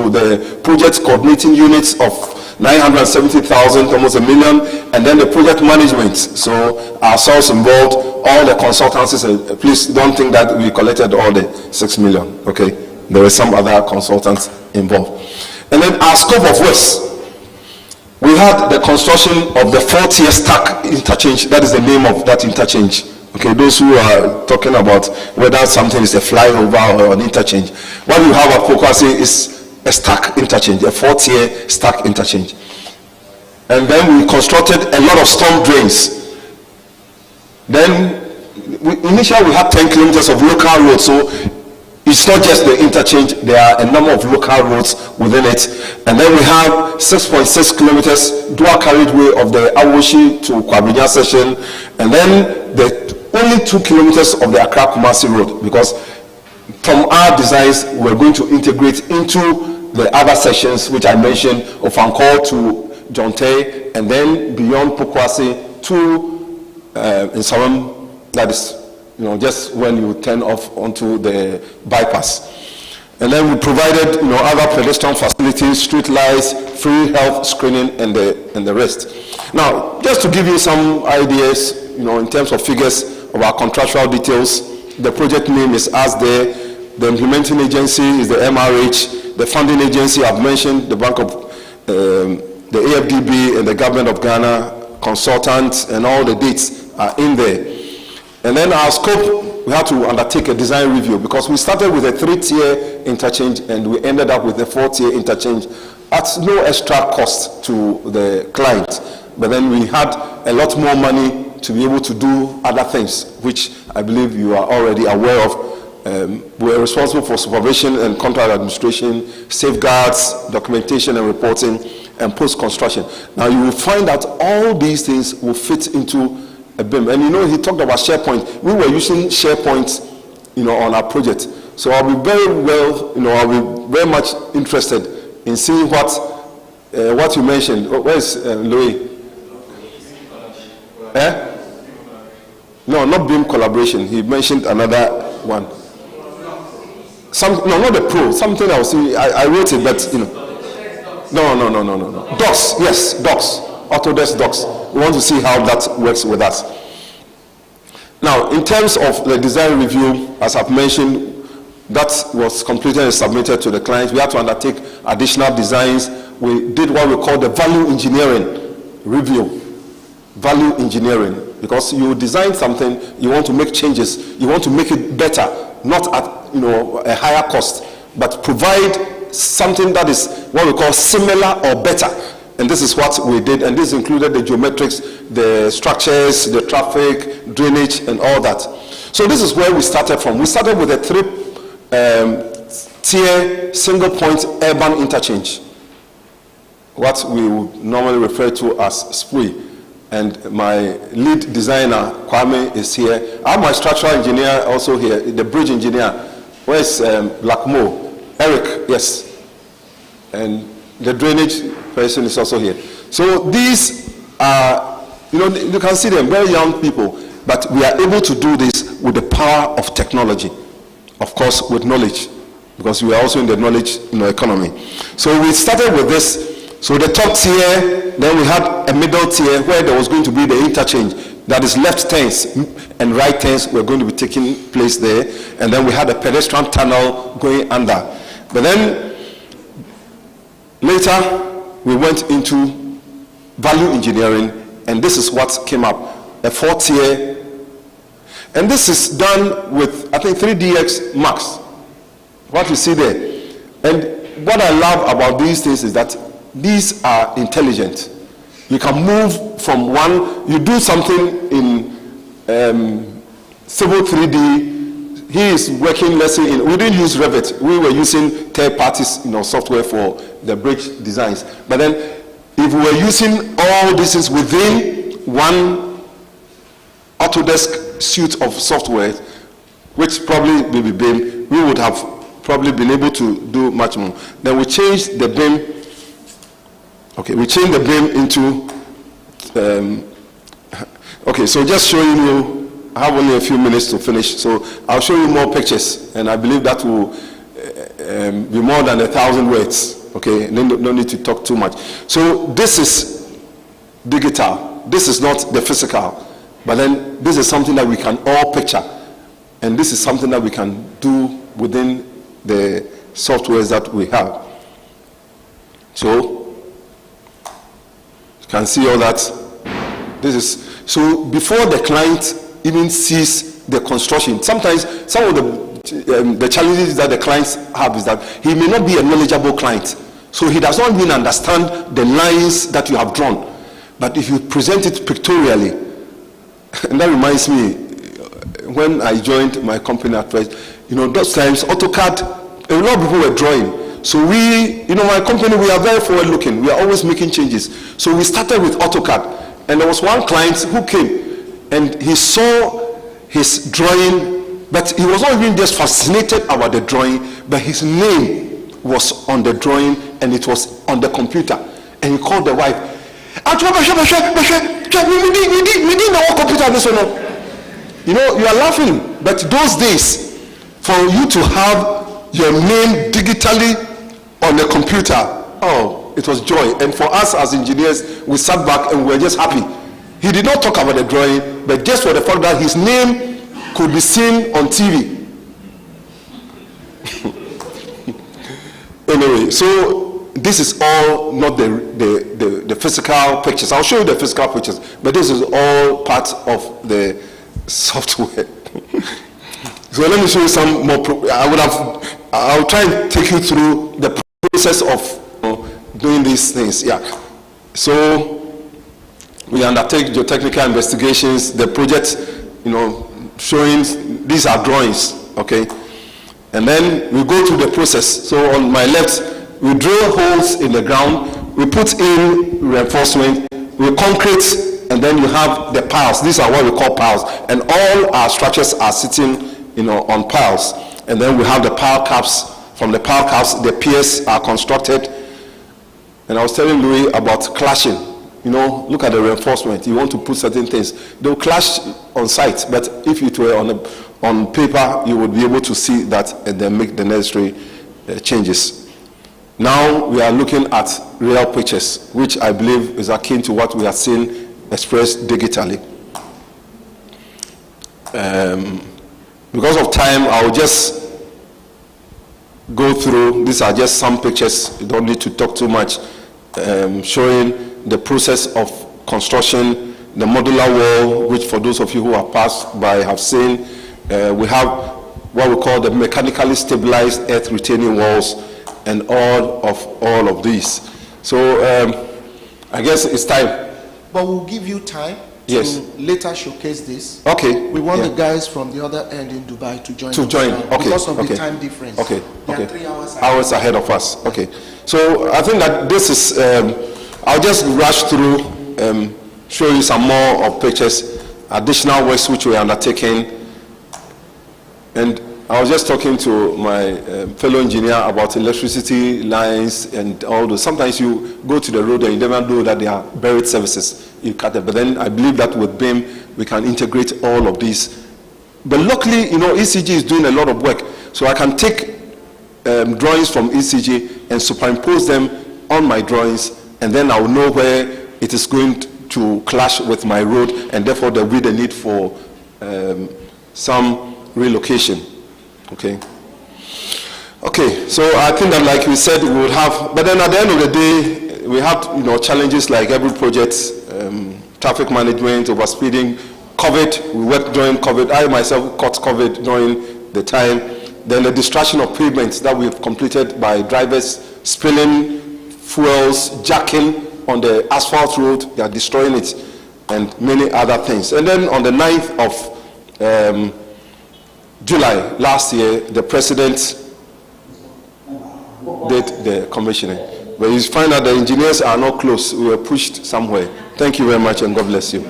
to the project coordinating units of 970,000, almost $1 million, and then the project management. So ourselves involved, all the consultancies. Please don't think that we collected all the 6 million. Okay, there were some other consultants involved. And then our scope of works. We had the construction of the 4-tier stack interchange. That is the name of that interchange. Okay, those who are talking about whether something is a flyover or an interchange. What you have at Pokwase is a stack interchange, a 4-tier stack interchange. And then we constructed a lot of storm drains. Then initially we had 10 kilometers of local roads, so it's not just the interchange, there are a number of local roads within it. And then we have 6.6 kilometers dual carriageway of the Awoshi to Kwabinya section, and then the only 2 kilometers of the Accra Kumasi road, because from our designs we're going to integrate into the other sections which I mentioned, of Ankor to Jonte, and then beyond Pokwase to Nsaram, that is, just when you turn off onto the bypass. And then we provided, other pedestrian facilities, street lights, free health screening, and the rest. Now, just to give you some ideas, in terms of figures of our contractual details, the project name is as there. The implementing agency is the MRH. The funding agency I've mentioned, the Bank of the AFDB and the Government of Ghana, consultants, and all the dates are in there. And then our scope, we had to undertake a design review, because we started with a 3-tier interchange and we ended up with a 4-tier interchange at no extra cost to the client. But then we had a lot more money to be able to do other things, which I believe you are already aware of. We are responsible for supervision and contract administration, safeguards, documentation and reporting, and post-construction. Now you will find that all these things will fit into a BIM. And he talked about SharePoint. We were using SharePoint, on our project. So I'll be I'll be very much interested in seeing what you mentioned. Where's Louis? No, not BIM collaboration. He mentioned another one. No, not the Pro. Something else. I wrote it, but No. Docs, yes, Docs. Autodesk Docs. We want to see how that works with us. Now, in terms of the design review, as I've mentioned, that was completed and submitted to the client. We had to undertake additional designs. We did what we call the value engineering review. Value engineering, because you design something, you want to make changes, you want to make it better, not at a higher cost, but provide something that is what we call similar or better. And this is what we did, and this included the geometrics, the structures, the traffic, drainage, and all that. So this is where we started from. We started with a 3-tier single point urban interchange, what we would normally refer to as SPUI. And my lead designer, Kwame, is here. I have my structural engineer also here, the bridge engineer. Where's Blackmo? Eric, yes. And the drainage person is also here. So these are, you can see them, very young people, but we are able to do this with the power of technology. Of course, with knowledge, because we are also in the knowledge economy. So we started with this. So the top tier, then we had a middle tier where there was going to be the interchange. That is, left turns and right turns were going to be taking place there. And then we had a pedestrian tunnel going under. But then later we went into value engineering, and this is what came up, a 4-tier. And this is done with, I think, 3DX Max. What you see there. And what I love about these things is that these are intelligent. You can move from one, you do something in Civil 3D. He is working, let's say, we didn't use Revit. We were using third parties, software for the bridge designs. But then, if we were using all this is within one Autodesk suite of software, which probably will be BIM, we would have probably been able to do much more. Then we changed the BIM. Okay, we changed the BIM into, okay, so just showing you, I have only a few minutes to finish, so I'll show you more pictures, and I believe that will be more than 1,000 words. Okay, no need to talk too much. So this is digital. This is not the physical, but then this is something that we can all picture, and this is something that we can do within the softwares that we have. So you can see all that. This is so before the client even sees the construction. Sometimes some of the challenges that the clients have is that he may not be a knowledgeable client, so he does not even understand the lines that you have drawn. But if you present it pictorially, and that reminds me, when I joined my company at first, those times AutoCAD, a lot of people were drawing. So we, my company, we are very forward looking. We are always making changes. So we started with AutoCAD, and there was one client who came, and he saw his drawing, but he was not even just fascinated about the drawing, but his name was on the drawing, and it was on the computer. And he called the wife. You are laughing, but those days, for you to have your name digitally on the computer, oh, it was joy. And for us as engineers, we sat back and we were just happy. He did not talk about the drawing, but just for the fact that his name could be seen on TV. Anyway, so this is all not the physical pictures. I'll show you the physical pictures, but this is all part of the software. So let me show you some more. I'll try and take you through the process of doing these things. Yeah. So we undertake geotechnical investigations. The project, showing these are drawings. Okay. And then we go through the process. So on my left, we drill holes in the ground, we put in reinforcement, we concrete, and then you have the piles. These are what we call piles. And all our structures are sitting, on piles. And then we have the pile caps. From the pile caps, the piers are constructed. And I was telling Louis about clashing. Look at the reinforcement. You want to put certain things. They'll clash on site, but if it were on paper, you would be able to see that and then make the necessary changes. Now we are looking at real pictures, which I believe is akin to what we have seen expressed digitally. Because of time, I will just go through. These are just some pictures. You don't need to talk too much. Showing the process of construction, the modular wall, which for those of you who have passed by have seen. We have what we call the mechanically stabilized earth retaining walls, and all of these. So I guess it's time. But we'll give you time to later showcase this. Okay. We want the guys from the other end in Dubai to join. Okay. Because of the time difference. Okay. They Okay. are 3 hours ahead of us. Okay. So I think that this is. I'll just rush through, show you some more of pictures, additional works which we are undertaking. And I was just talking to my fellow engineer about electricity lines and all those. Sometimes you go to the road and you never know that they are buried services. You cut it. But then I believe that with BIM, we can integrate all of these. But luckily, ECG is doing a lot of work. So I can take drawings from ECG and superimpose them on my drawings, and then I will know where it is going to clash with my road, and therefore there will be the need for some relocation. Okay, so I think that, like we said, we would have, but then at the end of the day, we have challenges like every project, traffic management, overspeeding, COVID. We worked during COVID. I myself caught COVID during the time. Then the destruction of pavements that we've completed by drivers spilling fuels, jacking on the asphalt road. They are destroying it, and many other things. And then on the 9th of July last year, the president did the commissioning. But you find out the engineers are not close. We were pushed somewhere. Thank you very much, and God bless you.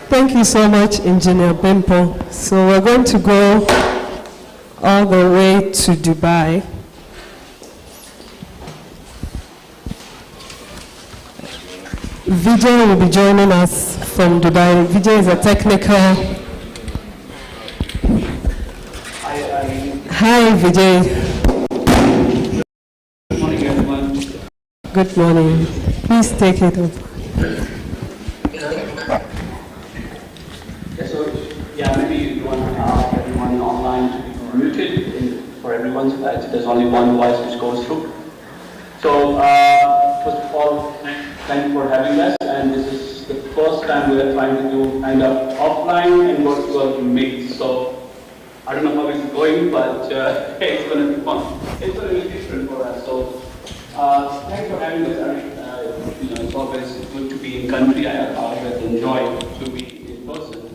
Thank you so much, Engineer Bimpo. So we're going to go all the way to Dubai. Vijay will be joining us from Dubai. Vijay is a technical Hi, Vijay. Good morning, everyone. Good morning. Please take it up. Maybe you want to ask everyone online to be muted for everyone so that there's only one voice which goes through. So, first of all, thank you for having us, and this is the first time we are trying to do kind of offline and virtual mix. So, I don't know how it's going, but it's going to be fun. It's going to be different for us. So, thanks for having us, Eric. It's always good to be in country. I always enjoy to be in person.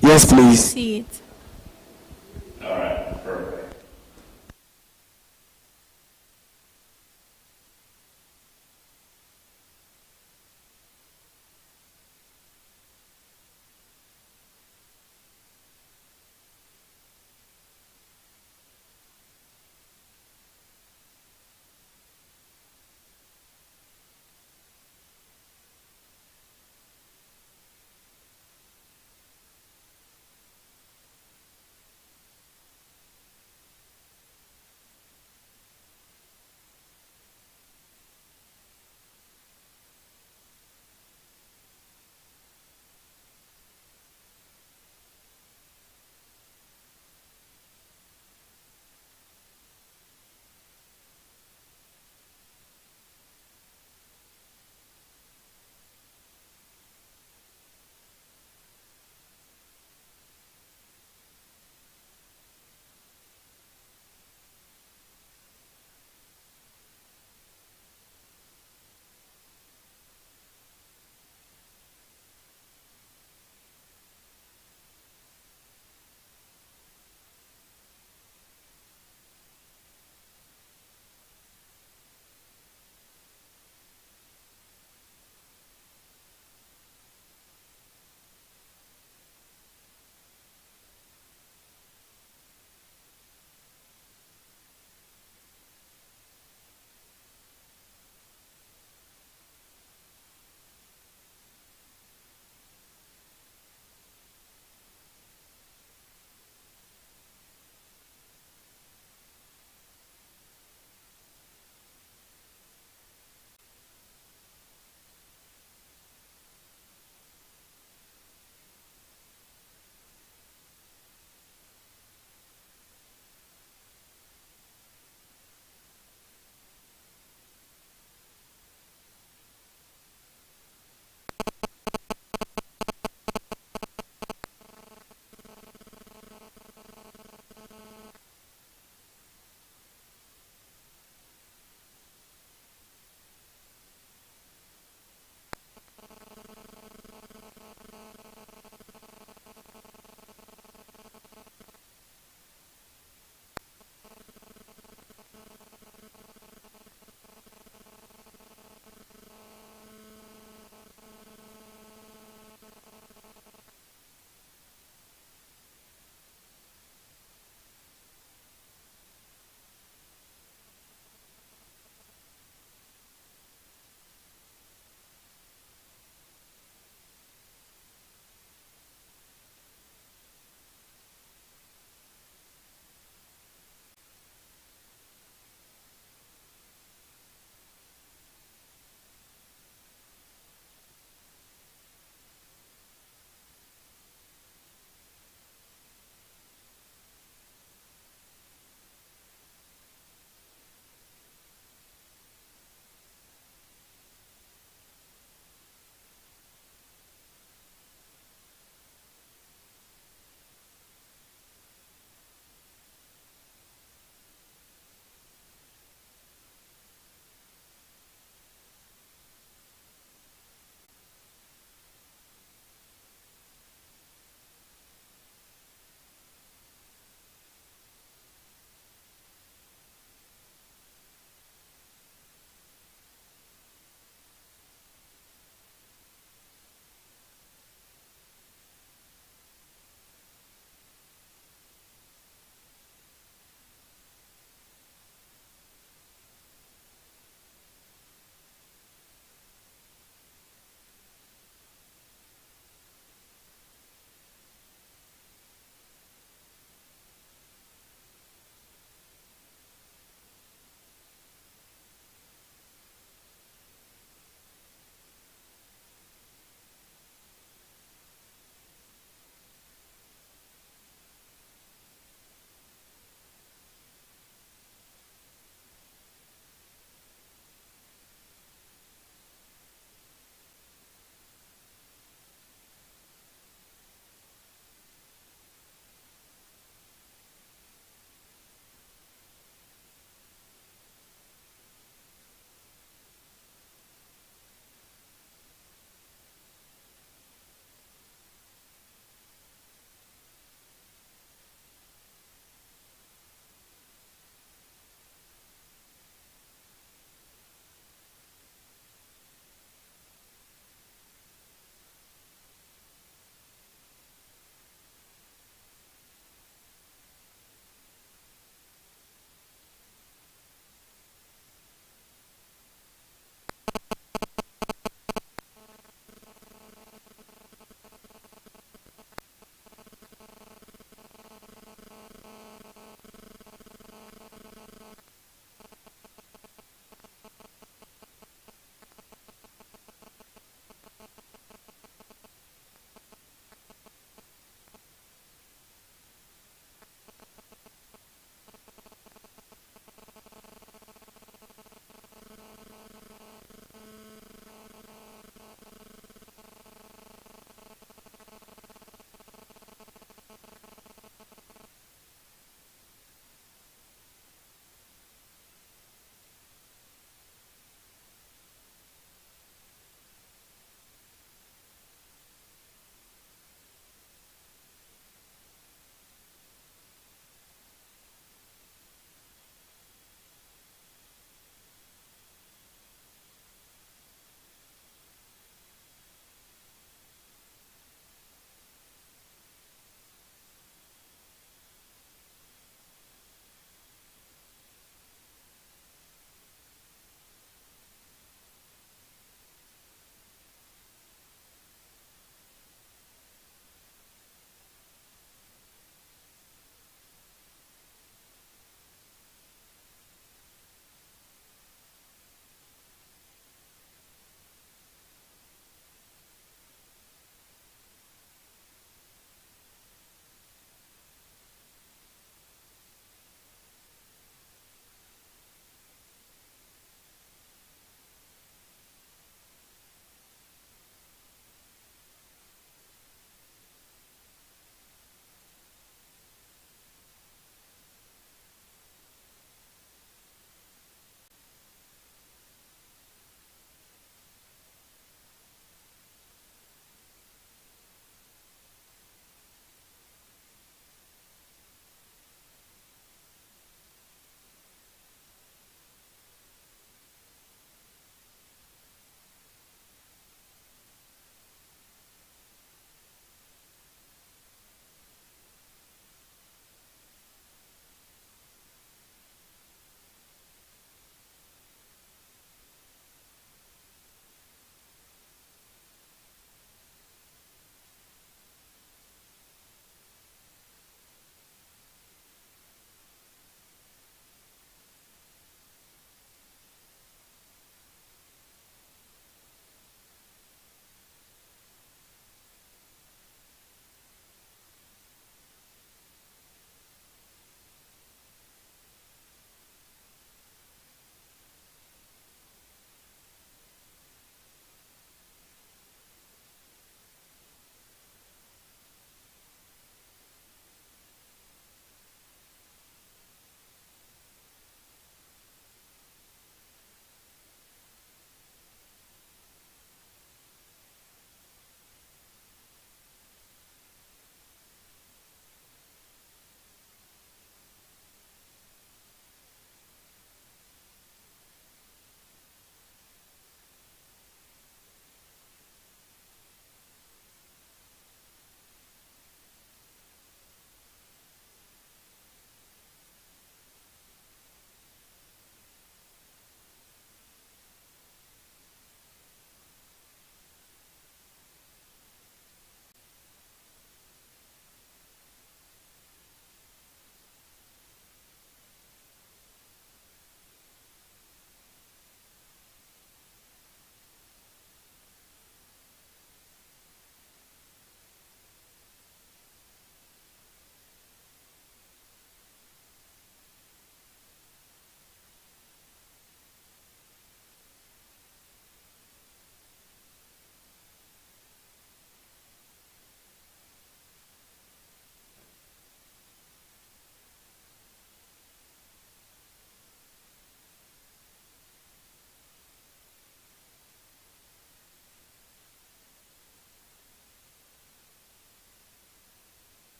Yes, please. See it.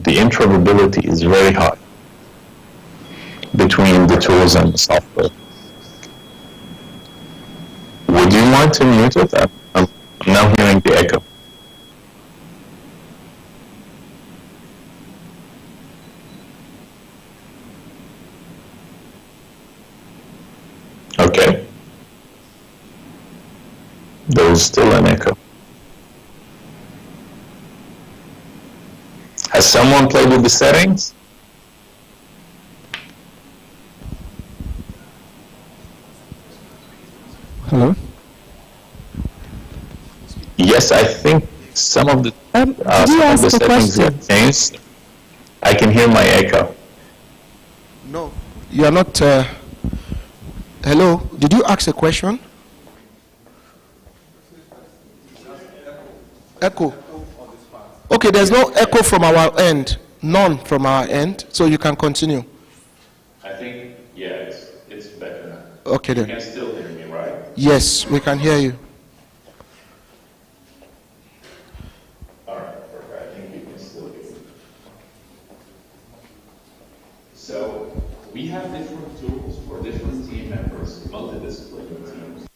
the interoperability is very high between the tools and the software. Would you mind to mute it? I'm now hearing the echo. Okay. There is still an echo. Has someone played with the settings? Hello? Yes, I think some of the Did you some of ask the a settings question? got changed. I can hear my echo. No, you are not. Hello, did you ask a question? Echo. Okay, there's no echo from our end. None from our end, so you can continue. I think, yeah, it's better now. Okay then. You can still hear me, right? Yes, we can hear you. All right, perfect. I think you can still hear me. So we have different tools for different team members, multidisciplinary teams.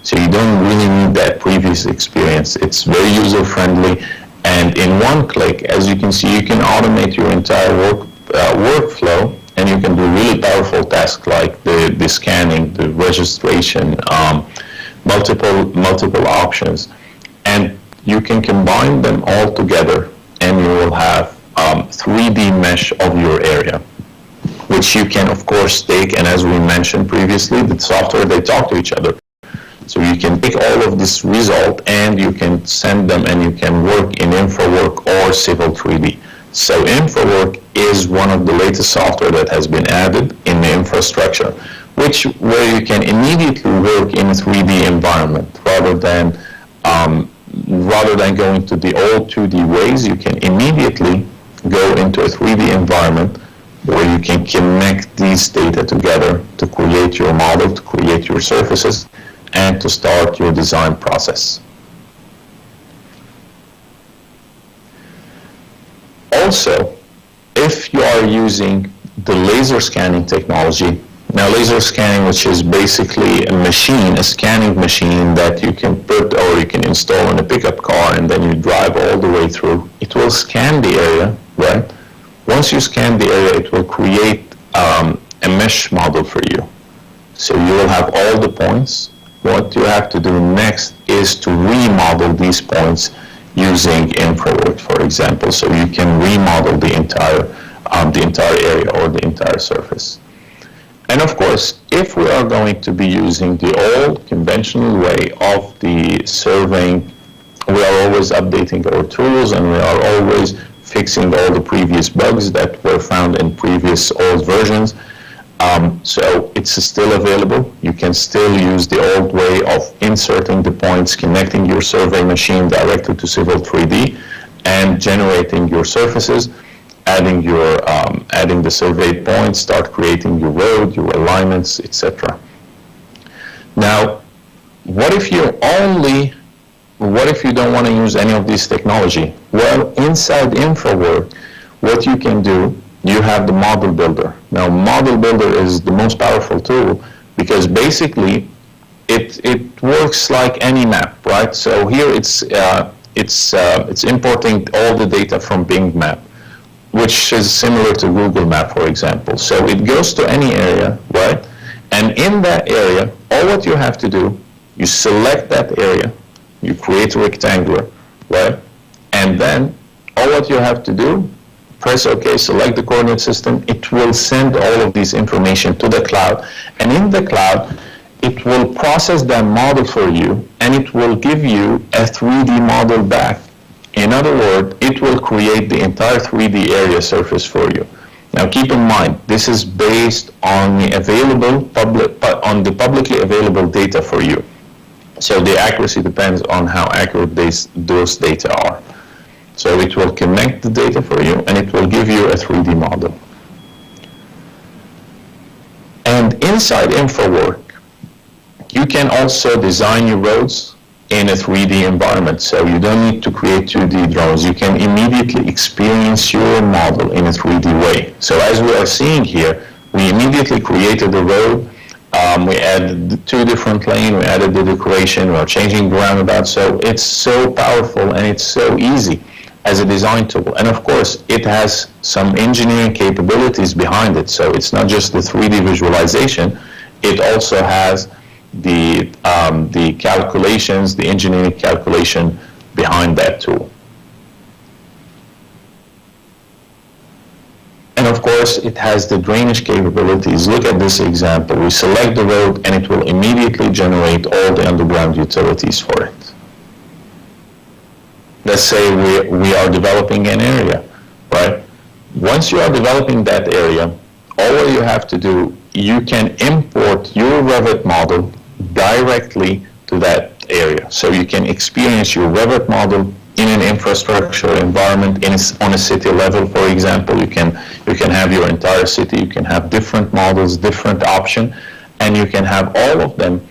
So you don't really need that previous experience. It's very user-friendly, and in one click, as you can see, you can automate your entire workflow, and you can do really powerful tasks like the scanning, the registration, multiple options, and you can combine them all together, and you will have 3D mesh of your area, which you can, of course, take, and as we mentioned previously, the software, they talk to each other. So you can take all of this result and you can send them and you can work in InfraWork or Civil 3D. So InfraWork is one of the latest software that has been added in the infrastructure, where you can immediately work in a 3D environment rather than going to the old 2D ways. You can immediately go into a 3D environment where you can connect these data together to create your model, to create your surfaces, and to start your design process. Also, if you are using the laser scanning technology, now laser scanning, which is basically a scanning machine that you can put or you can install in a pickup car and then you drive all the way through, it will scan the area, right? Once you scan the area, it will create a mesh model for you. So you will have all the points. What you have to do next is to remodel these points using InfraWork, for example, so you can remodel the entire area or the entire surface. And of course, if we are going to be using the old conventional way of the surveying, we are always updating our tools and we are always fixing all the previous bugs that were found in previous old versions. So it's still available. You can still use the old way of inserting the points, connecting your survey machine directly to Civil 3D, and generating your surfaces, adding the surveyed points, start creating your road, your alignments, etc. Now, what if you don't want to use any of this technology? Well, inside InfraWork, what you can do, you have the model builder. Now, model builder is the most powerful tool because basically it works like any map, right? So here it's importing all the data from Bing Map, which is similar to Google Map, for example. So it goes to any area, right? And in that area, all what you have to do, you select that area, you create a rectangular, right? And then all what you have to do, press OK, select the coordinate system. It will send all of this information to the cloud. And in the cloud, it will process that model for you, and it will give you a 3D model back. In other words, it will create the entire 3D area surface for you. Now keep in mind, this is based on the publicly available data for you. So the accuracy depends on how accurate those data are. So it will connect the data for you, and it will give you a 3D model. And inside InfraWork, you can also design your roads in a 3D environment. So you don't need to create 2D drawings. You can immediately experience your model in a 3D way. So as we are seeing here, we immediately created the road. We added 2 different lanes. We added the decoration. We are changing the roundabout. So it's so powerful and it's so easy as a design tool. And of course, it has some engineering capabilities behind it. So it's not just the 3D visualization. It also has the calculations, the engineering calculation behind that tool. And of course, it has the drainage capabilities. Look at this example. We select the road and it will immediately generate all the underground utilities for it. Let's say we are developing an area, right? Once you are developing that area, all you have to do, you can import your Revit model directly to that area. So you can experience your Revit model in an infrastructure environment, on a city level, for example. You can have your entire city, you can have different models, different options, and you can have all of them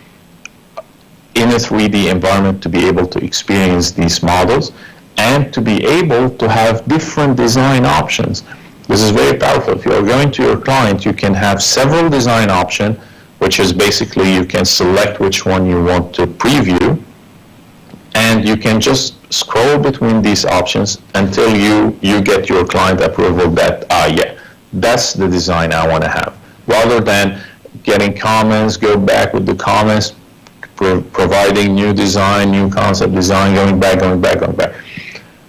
in a 3D environment to be able to experience these models and to be able to have different design options. This is very powerful. If you're going to your client, you can have several design options, which is basically you can select which one you want to preview, and you can just scroll between these options until you get your client approval that, yeah, that's the design I want to have. Rather than getting comments, go back with the comments, providing new design, new concept design, going back.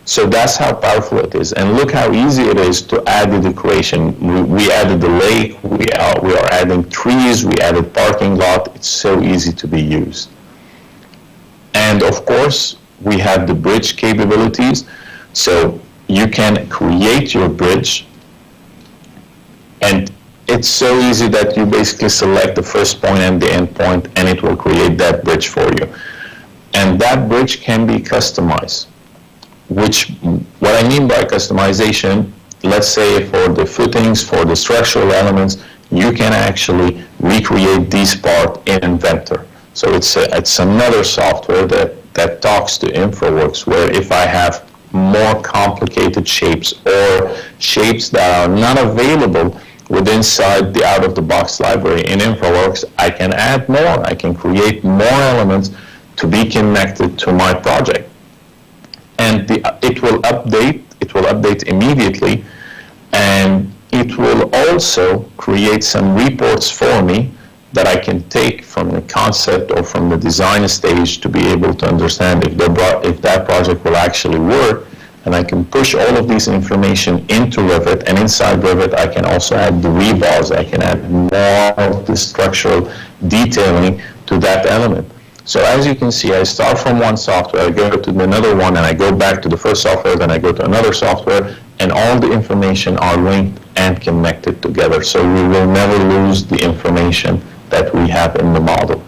So that's how powerful it is. And look how easy it is to add the decoration. We added the lake, we are adding trees, we added parking lot. It's so easy to be used. And of course, we have the bridge capabilities. So you can create your bridge, and it's so easy that you basically select the first point and the end point, and it will create that bridge for you. And that bridge can be customized, which, what I mean by customization, let's say for the footings, for the structural elements, you can actually recreate these parts in Inventor. So it's another software that talks to InfraWorks, where if I have more complicated shapes or shapes that are not available inside the out-of-the-box library in InfraWorks, I can add more. I can create more elements to be connected to my project. And it will update immediately, and it will also create some reports for me that I can take from the concept or from the design stage to be able to understand if that project will actually work. And I can push all of these information into Revit, and inside Revit I can also add the rebars. I can add more of the structural detailing to that element. So as you can see, I start from one software, I go to another one, and I go back to the first software, then I go to another software, and all the information are linked and connected together. So we will never lose the information that we have in the model.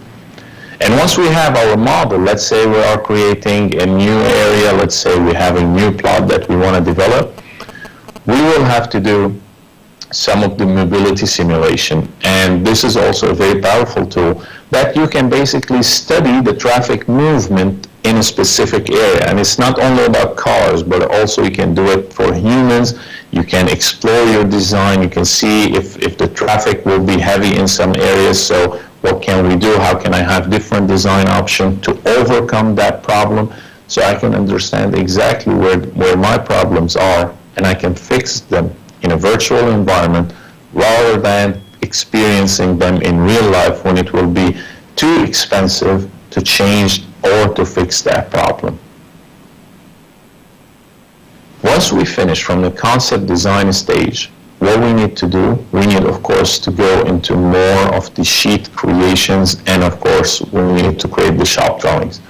And once we have our model, let's say we are creating a new area, let's say we have a new plot that we want to develop, we will have to do some of the mobility simulation. And this is also a very powerful tool that you can basically study the traffic movement in a specific area. And it's not only about cars, but also you can do it for humans. You can explore your design. You can see if the traffic will be heavy in some areas. So what can we do? How can I have different design options to overcome that problem? So I can understand exactly where my problems are, and I can fix them in a virtual environment rather than experiencing them in real life when it will be too expensive to change or to fix that problem. Once we finish from the concept design stage, what we need to do, we need of course to go into more of the sheet creations, and of course we need to create the shop drawings.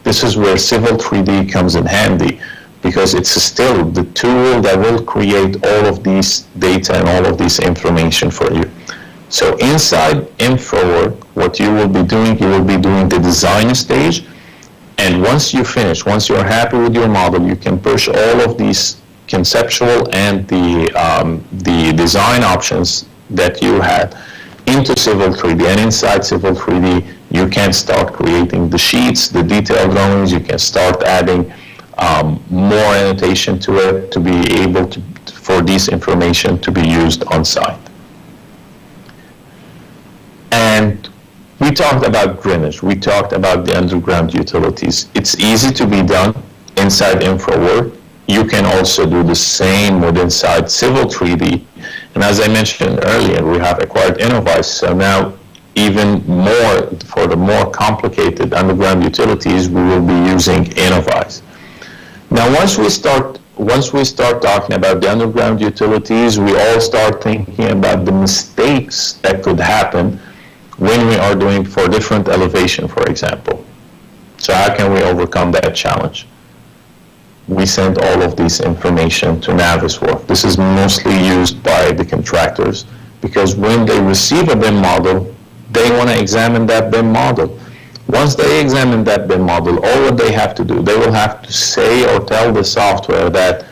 This is where Civil 3D comes in handy, because it's still the tool that will create all of these data and all of this information for you. So inside InfraWorks, what you will be doing the design stage, and once you finish, once you're happy with your model, you can push all of these conceptual and the design options that you had into Civil 3D. And inside Civil 3D, you can start creating the sheets, the detailed drawings. You can start adding more annotation to it to be able to, for this information to be used on site. And we talked about drainage. We talked about the underground utilities. It's easy to be done inside InfraWorks. You can also do the same with inside Civil 3D. And as I mentioned earlier, we have acquired Innovyze. So now even more, for the more complicated underground utilities, we will be using Innovyze. Now, once we start talking about the underground utilities, we all start thinking about the mistakes that could happen when we are doing for different elevation, for example. So how can we overcome that challenge? We send all of this information to Navisworks. This is mostly used by the contractors, because when they receive a BIM model, they want to examine that BIM model. Once they examine that BIM model, all what they have to do, they will have to say or tell the software that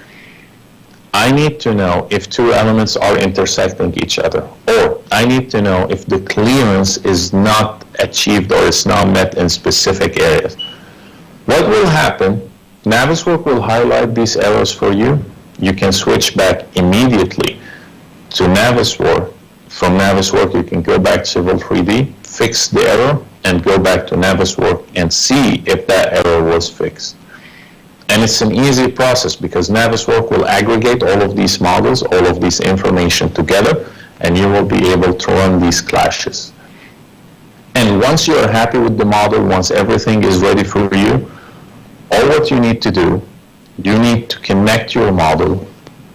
I need to know if two elements are intersecting each other, or I need to know if the clearance is not achieved or is not met in specific areas. What will happen? Navisworks will highlight these errors for you. You can switch back immediately to Navisworks. From Navisworks, you can go back to Civil 3D, fix the error, and go back to Navisworks and see if that error was fixed. And it's an easy process, because Navisworks will aggregate all of these models, all of this information together, and you will be able to run these clashes. And once you are happy with the model, once everything is ready for you, all what you need to do, you need to connect your model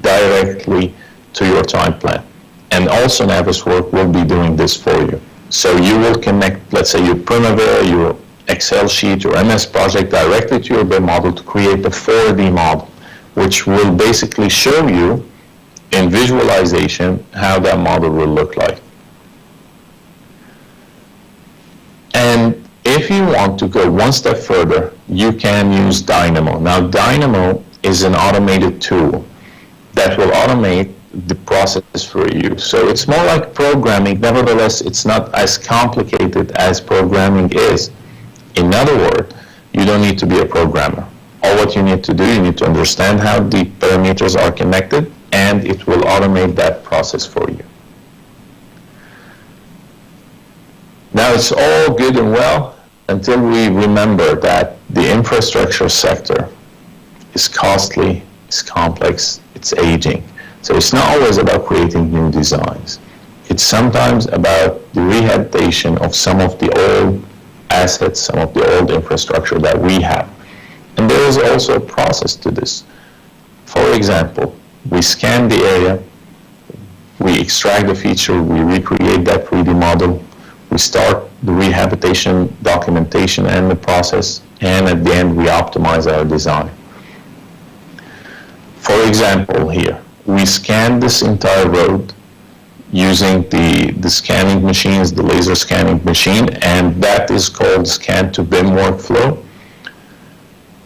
directly to your time plan. And also Navisworks will be doing this for you. So you will connect, let's say, your Primavera, your Excel sheet, your MS project directly to your BIM model to create a 4D model. which will basically show you in visualization how that model will look like. And if you want to go one step further, you can use Dynamo. Now, Dynamo is an automated tool that will automate the process for you. So it's more like programming. Nevertheless, it's not as complicated as programming is. In other words, you don't need to be a programmer. All what you need to do, you need to understand how the parameters are connected, and it will automate that process for you. Now, it's all good and well until we remember that the infrastructure sector is costly, it's complex, it's aging. So it's not always about creating new designs. It's sometimes about the rehabilitation of some of the old assets, some of the old infrastructure that we have. And there is also a process to this. For example, we scan the area, we extract the feature, we recreate that 3D model, we start the rehabilitation documentation and the process, and at the end we optimize our design. For example, here, we scan this entire road using the scanning machines, the laser scanning machine, and that is called scan-to-BIM workflow.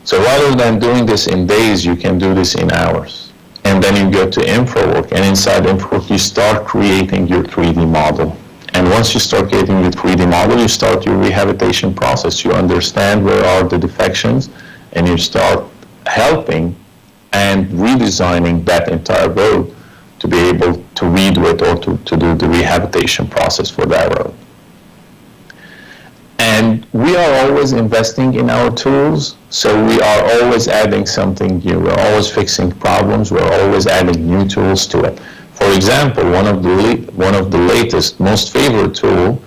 So rather than doing this in days, you can do this in hours. And then you go to InfraWork, and inside InfraWork, you start creating your 3D model. And once you start creating your 3D model, you start your rehabilitation process. You understand where are the defections, and you start helping and redesigning that entire road to be able to redo it or to do the rehabilitation process for that road. And we are always investing in our tools, so we are always adding something new. We're always fixing problems. We're always adding new tools to it. For example, one of the latest, most favorite tool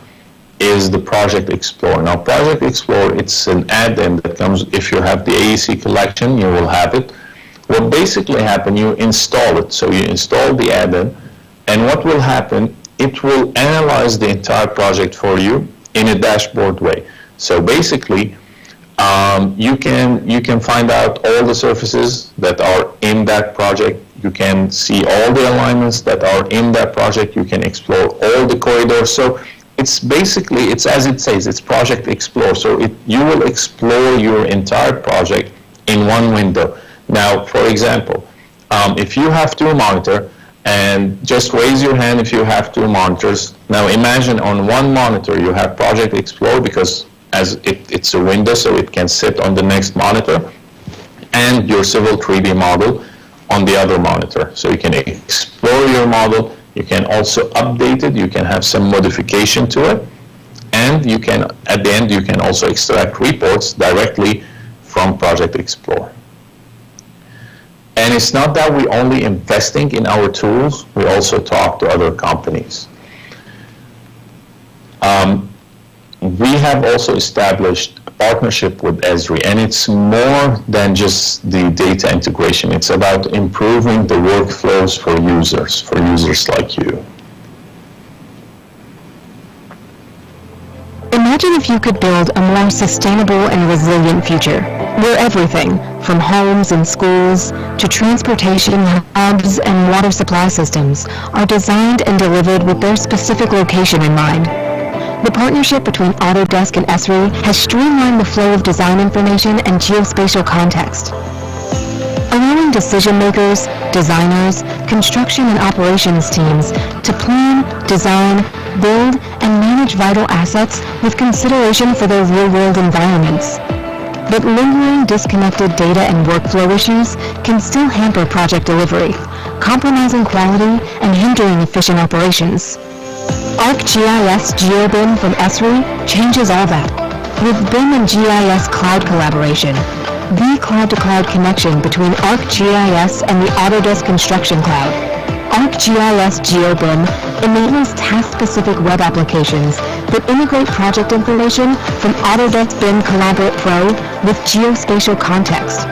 is the Project Explorer. Now, Project Explorer, it's an add-in that comes, if you have the AEC collection, you will have it. What basically happen, you install it. So you install the add-in, and what will happen, it will analyze the entire project for you in a dashboard way. So basically, you can find out all the surfaces that are in that project. You can see all the alignments that are in that project. You can explore all the corridors. So it's basically, it's as it says, it's Project Explorer. So you will explore your entire project in one window. Now, for example, if you have two monitors, and just raise your hand if you have two monitors. Now imagine on one monitor you have Project Explorer, because as it's a window, so it can sit on the next monitor, and your Civil 3D model on the other monitor. So you can explore your model, you can also update it, you can have some modification to it, and you can, at the end, you can also extract reports directly from Project Explorer. And it's not that we're only investing in our tools, we also talk to other companies. We have also established a partnership with Esri, and it's more than just the data integration. It's about improving the workflows for users like you. Imagine if you could build a more sustainable and resilient future, where everything, from homes and schools to transportation hubs and water supply systems, are designed and delivered with their specific location in mind. The partnership between Autodesk and Esri has streamlined the flow of design information and geospatial context, allowing decision makers, designers, construction and operations teams to plan, design, build, and manage vital assets with consideration for their real-world environments. But lingering disconnected data and workflow issues can still hamper project delivery, compromising quality and hindering efficient operations. ArcGIS GeoBIM from Esri changes all that. With BIM and GIS cloud collaboration, the cloud-to-cloud connection between ArcGIS and the Autodesk Construction Cloud, ArcGIS GeoBIM enables task-specific web applications that integrate project information from Autodesk BIM Collaborate Pro with geospatial context.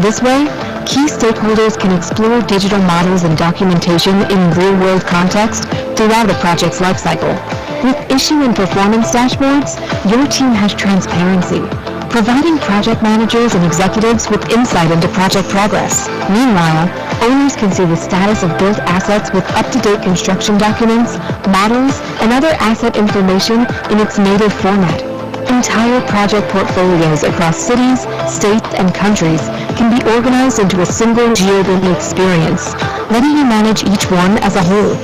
This way, key stakeholders can explore digital models and documentation in real-world context throughout a project's lifecycle. With issue and performance dashboards, your team has transparency, providing project managers and executives with insight into project progress. Meanwhile, owners can see the status of built assets with up-to-date construction documents, models, and other asset information in its native format. Entire project portfolios across cities, states, and countries can be organized into a single GeoBIM experience, letting you manage each one as a whole.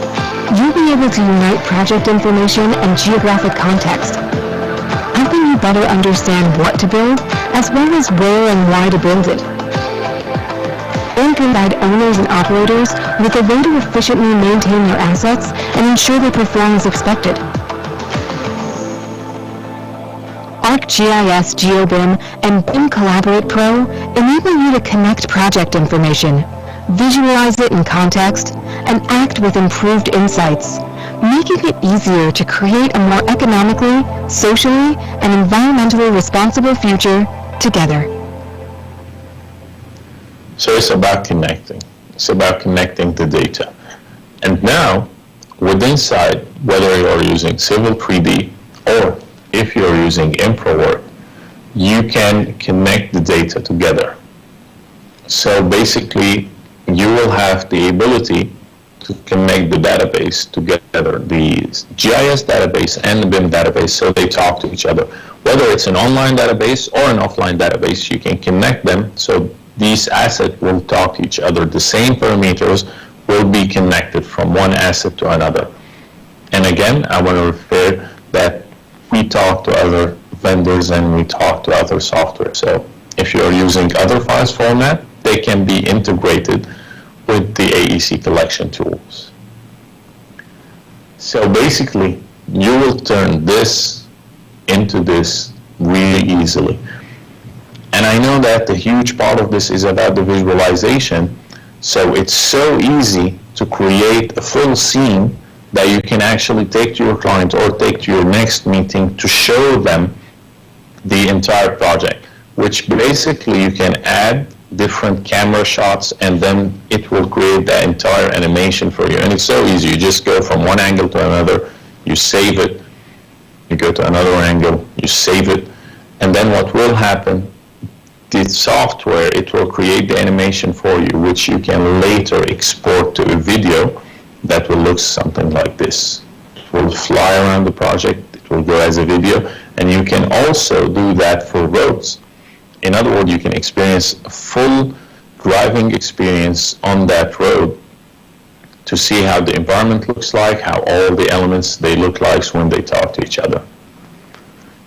You'll be able to unite project information and geographic context, helping you better understand what to build, as well as where and why to build it. And provide owners and operators with a way to efficiently maintain their assets and ensure they perform as expected. ArcGIS GeoBIM and BIM Collaborate Pro enable you to connect project information, visualize it in context, and act with improved insights, making it easier to create a more economically, socially, and environmentally responsible future together. So it's about connecting. It's about connecting the data. And now, with Insight, whether you're using Civil 3D or if you're using InfraWorks, you can connect the data together. So basically, you will have the ability to connect the database together, the GIS database and the BIM database, so they talk to each other. Whether it's an online database or an offline database, you can connect them so these assets will talk to each other. The same parameters will be connected from one asset to another. And again, I want to refer that we talk to other vendors and we talk to other software. So if you're using other files format, they can be integrated with the AEC collection tools. So basically, you will turn this into this really easily. And I know that the huge part of this is about the visualization, so it's so easy to create a full scene that you can actually take to your client or take to your next meeting to show them the entire project, which basically you can add different camera shots and then it will create the entire animation for you. And it's so easy. You just go from one angle to another, you save it, you go to another angle, you save it, and then what will happen, the software, it will create the animation for you, which you can later export to a video that will look something like this. It will fly around the project, it will go as a video, and you can also do that for roads. In other words, you can experience a full driving experience on that road to see how the environment looks like, how all the elements they look like when they talk to each other.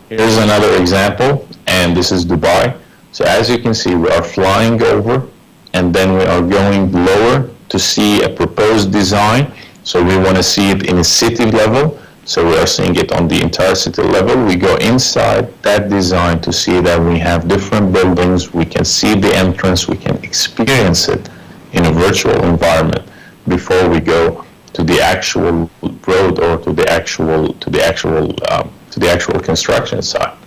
Here's another example, and this is Dubai. So as you can see, we are flying over, and then we are going lower to see a proposed design. So we want to see it in a city level. So we are seeing it on the entire city level. We go inside that design to see that we have different buildings. We can see the entrance. We can experience it in a virtual environment before we go to the actual road or to the actual construction site.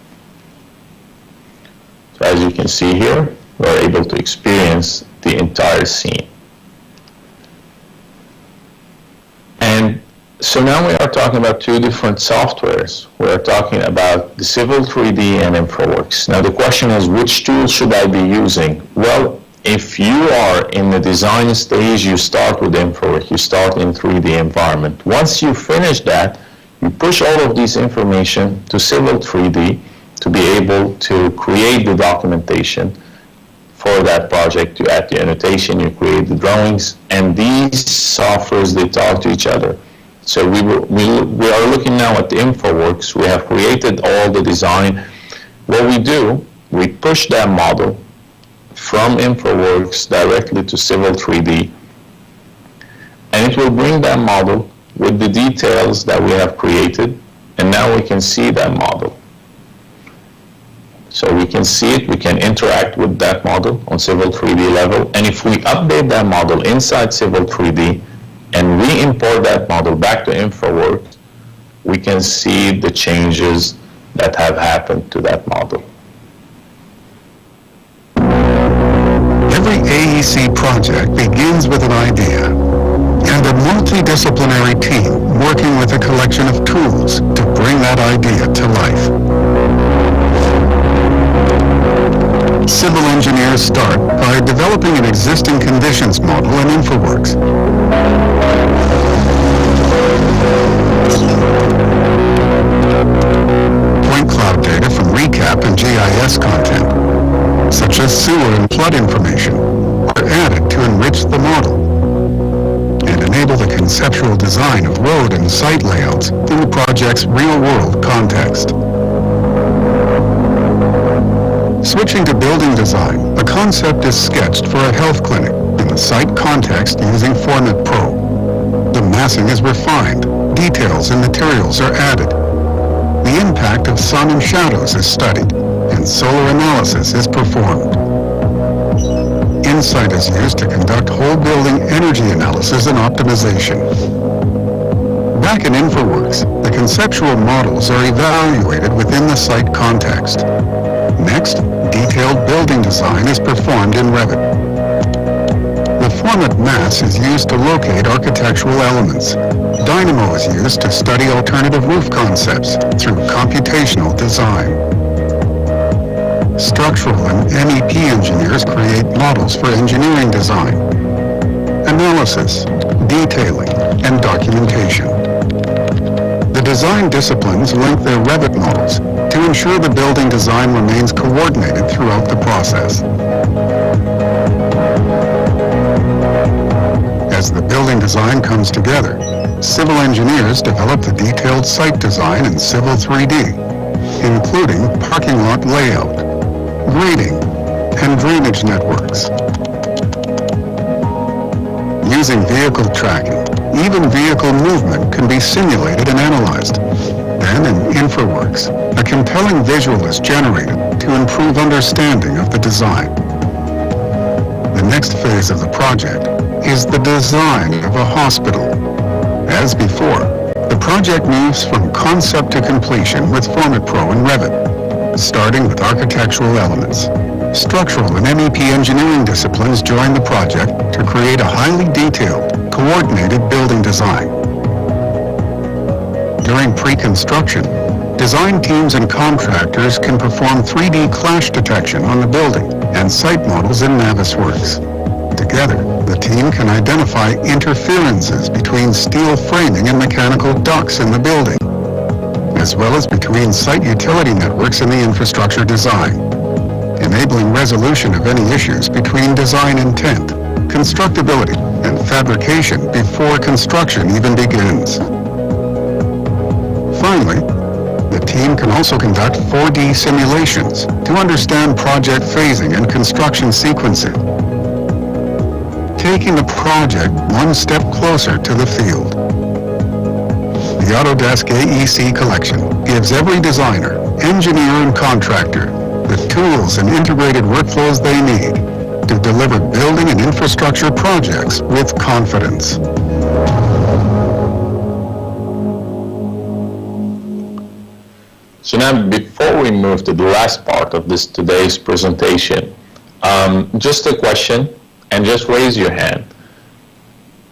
So as you can see here, we're able to experience the entire scene. And so now we are talking about two different softwares. We are talking about the Civil 3D and InfraWorks. Now the question is, which tool should I be using? Well, if you are in the design stage, you start with InfraWorks, you start in 3D environment. Once you finish that, you push all of this information to Civil 3D to be able to create the documentation for that project. You add the annotation, you create the drawings, and these softwares, they talk to each other. So we are looking now at the InfraWorks. We have created all the design. What we do, we push that model from InfraWorks directly to Civil 3D, and it will bring that model with the details that we have created, and now we can see that model. So we can see it, we can interact with that model on Civil 3D level, and if we update that model inside Civil 3D and re-import that model back to InfraWorks, we can see the changes that have happened to that model. Every AEC project begins with an idea and a multidisciplinary team working with a collection of tools to bring that idea to life. Civil engineers start by developing an existing conditions model in InfraWorks. Point cloud data from RECAP and GIS content, such as sewer and flood information, are added to enrich the model and enable the conceptual design of road and site layouts in the project's real-world context. Switching to building design, a concept is sketched for a health clinic in the site context using Format Pro. The massing is refined, details and materials are added. The impact of sun and shadows is studied, and solar analysis is performed. Insight is used to conduct whole building energy analysis and optimization. Back in InfraWorks, the conceptual models are evaluated within the site context. Next, detailed building design is performed in Revit. The format mass is used to locate architectural elements. Dynamo is used to study alternative roof concepts through computational design. Structural and MEP engineers create models for engineering design, analysis, detailing, and documentation. The design disciplines link their Revit models to ensure the building design remains coordinated throughout the process. As the building design comes together, civil engineers develop the detailed site design in Civil 3D, including parking lot layout, grading, and drainage networks. Using vehicle tracking, even vehicle movement can be simulated and analyzed. Then in InfraWorks, a compelling visual is generated to improve understanding of the design. The next phase of the project is the design of a hospital. As before, the project moves from concept to completion with Format Pro and Revit, starting with architectural elements. Structural and MEP engineering disciplines join the project to create a highly detailed, coordinated building design. During pre-construction, design teams and contractors can perform 3D clash detection on the building and site models in Navisworks. Together, the team can identify interferences between steel framing and mechanical ducts in the building, as well as between site utility networks and the infrastructure design, enabling resolution of any issues between design intent, constructability, and fabrication before construction even begins. Finally, the team can also conduct 4D simulations to understand project phasing and construction sequencing, taking the project one step closer to the field. The Autodesk AEC collection gives every designer, engineer, and contractor the tools and integrated workflows they need to deliver building and infrastructure projects with confidence. So now, before we move to the last part of today's presentation, just a question, and just raise your hand.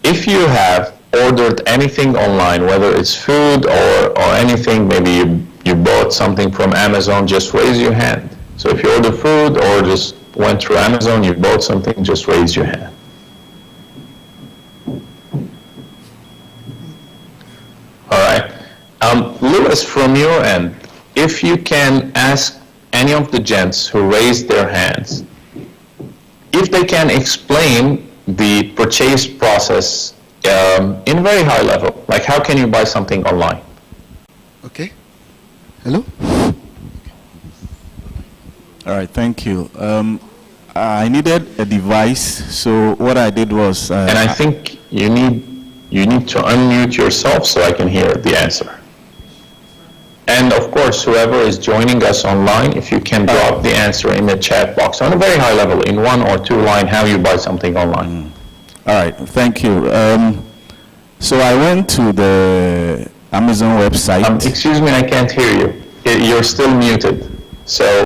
If you have ordered anything online, whether it's food or anything, maybe you bought something from Amazon, just raise your hand. So if you order food or just went through Amazon, you bought something, just raise your hand. All right. Lewis, from your end, if you can ask any of the gents who raised their hands, if they can explain the purchase process in very high level, like how can you buy something online? Okay. Hello? All right, thank you. I needed a device, so what I did was... and I think you need to unmute yourself so I can hear the answer. And of course, whoever is joining us online, if you can drop the answer in the chat box on a very high level, in 1 or 2 line, how you buy something online. All right, thank you. So I went to the Amazon website. Excuse me, I can't hear you. You're still muted. So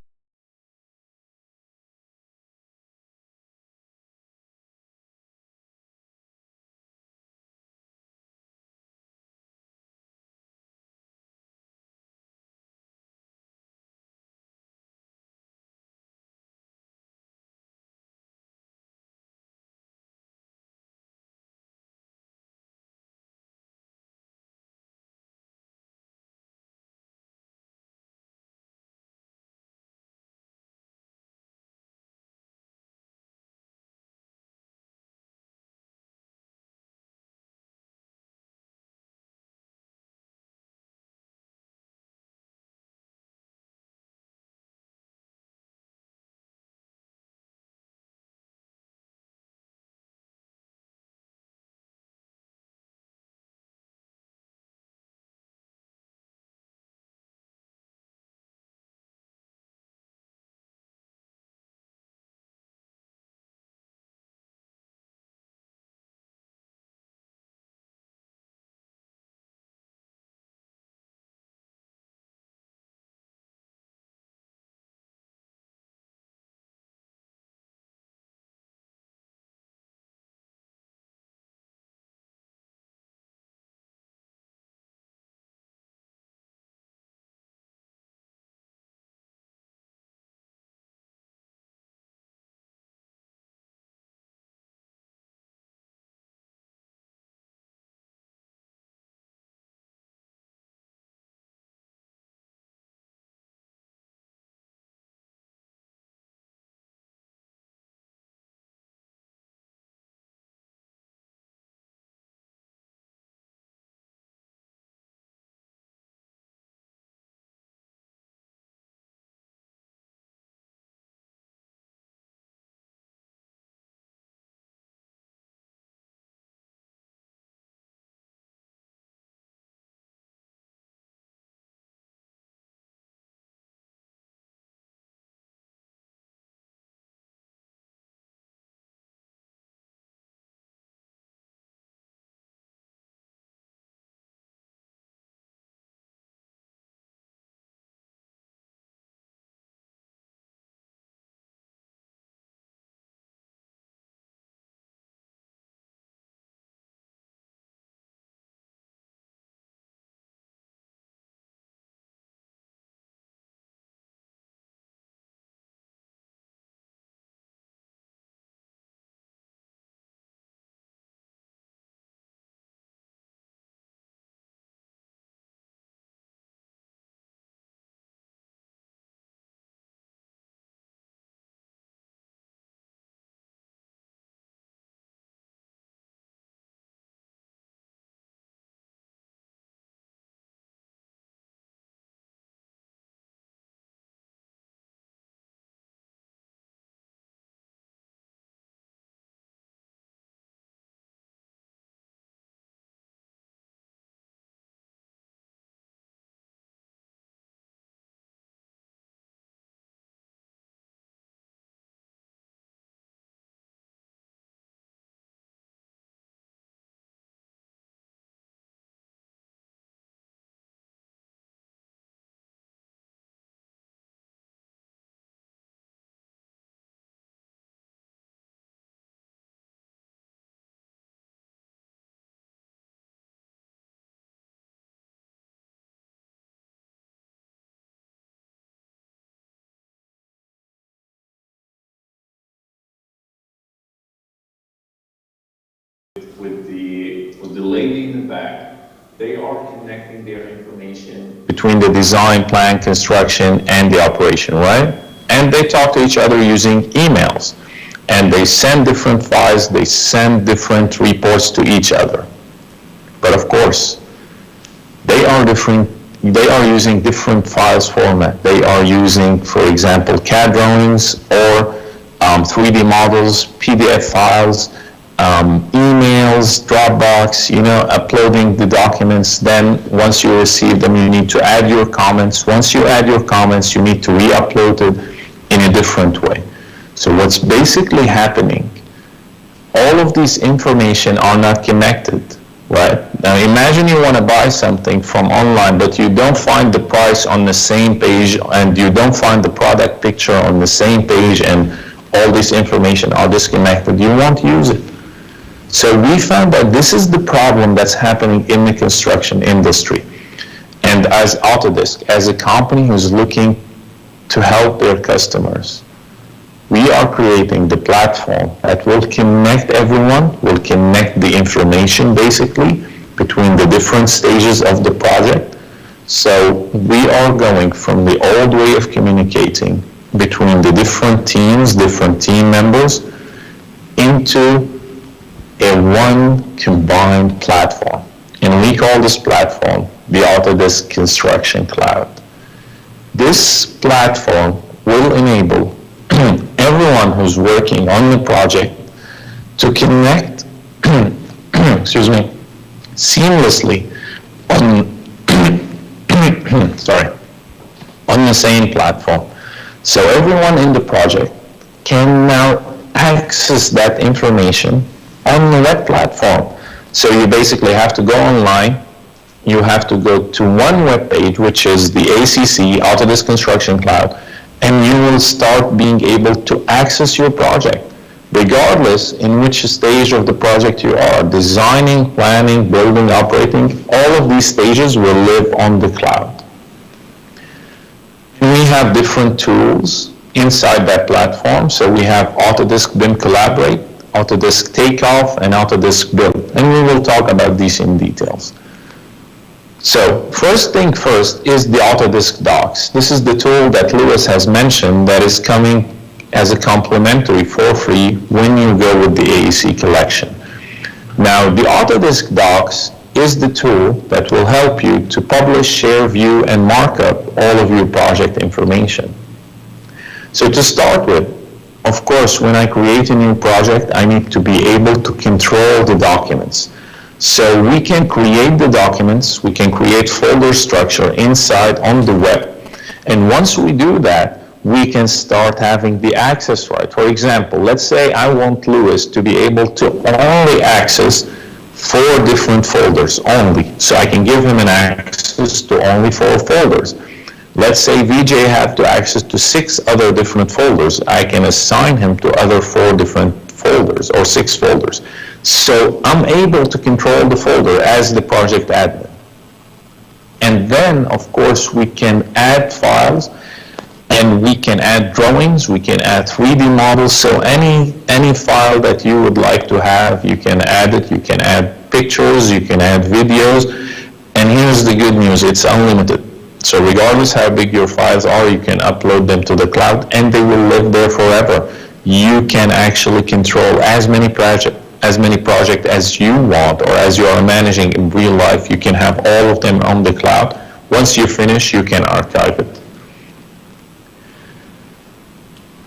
with the lady in the back, they are connecting their information between the design, plan, construction, and the operation, right? And they talk to each other using emails. And they send different files, they send different reports to each other. But of course, they are using different files format. They are using, for example, CAD drawings or 3D models, PDF files, emails, Dropbox, uploading the documents. Then once you receive them, you need to add your comments. Once you add your comments, you need to re-upload it in a different way. So what's basically happening, all of these information are not connected, right? Now imagine you want to buy something from online, but you don't find the price on the same page, and you don't find the product picture on the same page, and all this information are disconnected. You won't use it. So we found that this is the problem that's happening in the construction industry. And as Autodesk, as a company who's looking to help their customers, we are creating the platform that will connect everyone, will connect the information basically between the different stages of the project. So we are going from the old way of communicating between the different teams, different team members, into a one combined platform. And we call this platform the Autodesk Construction Cloud. This platform will enable everyone who's working on the project to connect, excuse me, seamlessly on, on the same platform. So everyone in the project can now access that information on the web platform. So you basically have to go online, you have to go to one web page, which is the ACC, Autodesk Construction Cloud, and you will start being able to access your project, regardless in which stage of the project you are, designing, planning, building, operating. All of these stages will live on the cloud. We have different tools inside that platform. So we have Autodesk BIM Collaborate, Autodesk Takeoff, and Autodesk Build. And we will talk about these in details. So first thing first is the Autodesk Docs. This is the tool that Louis has mentioned that is coming as a complimentary for free when you go with the AEC collection. Now the Autodesk Docs is the tool that will help you to publish, share, view, and mark up all of your project information. So to start with, of course, when I create a new project, I need to be able to control the documents. So we can create the documents, we can create folder structure inside on the web. And once we do that, we can start having the access right. For example, let's say I want Louis to be able to only access 4 different folders only. So I can give him an access to only 4 folders. Let's say VJ had to access to 6 other different folders. I can assign him to other 4 different folders or 6 folders. So I'm able to control the folder as the project admin. And then, of course, we can add files, and we can add drawings, we can add 3D models. So any file that you would like to have, you can add it. You can add pictures, you can add videos. And here's the good news, it's unlimited. So regardless how big your files are, you can upload them to the cloud and they will live there forever. You can actually control as many projects as you want, or as you are managing in real life. You can have all of them on the cloud. Once you finish, you can archive it.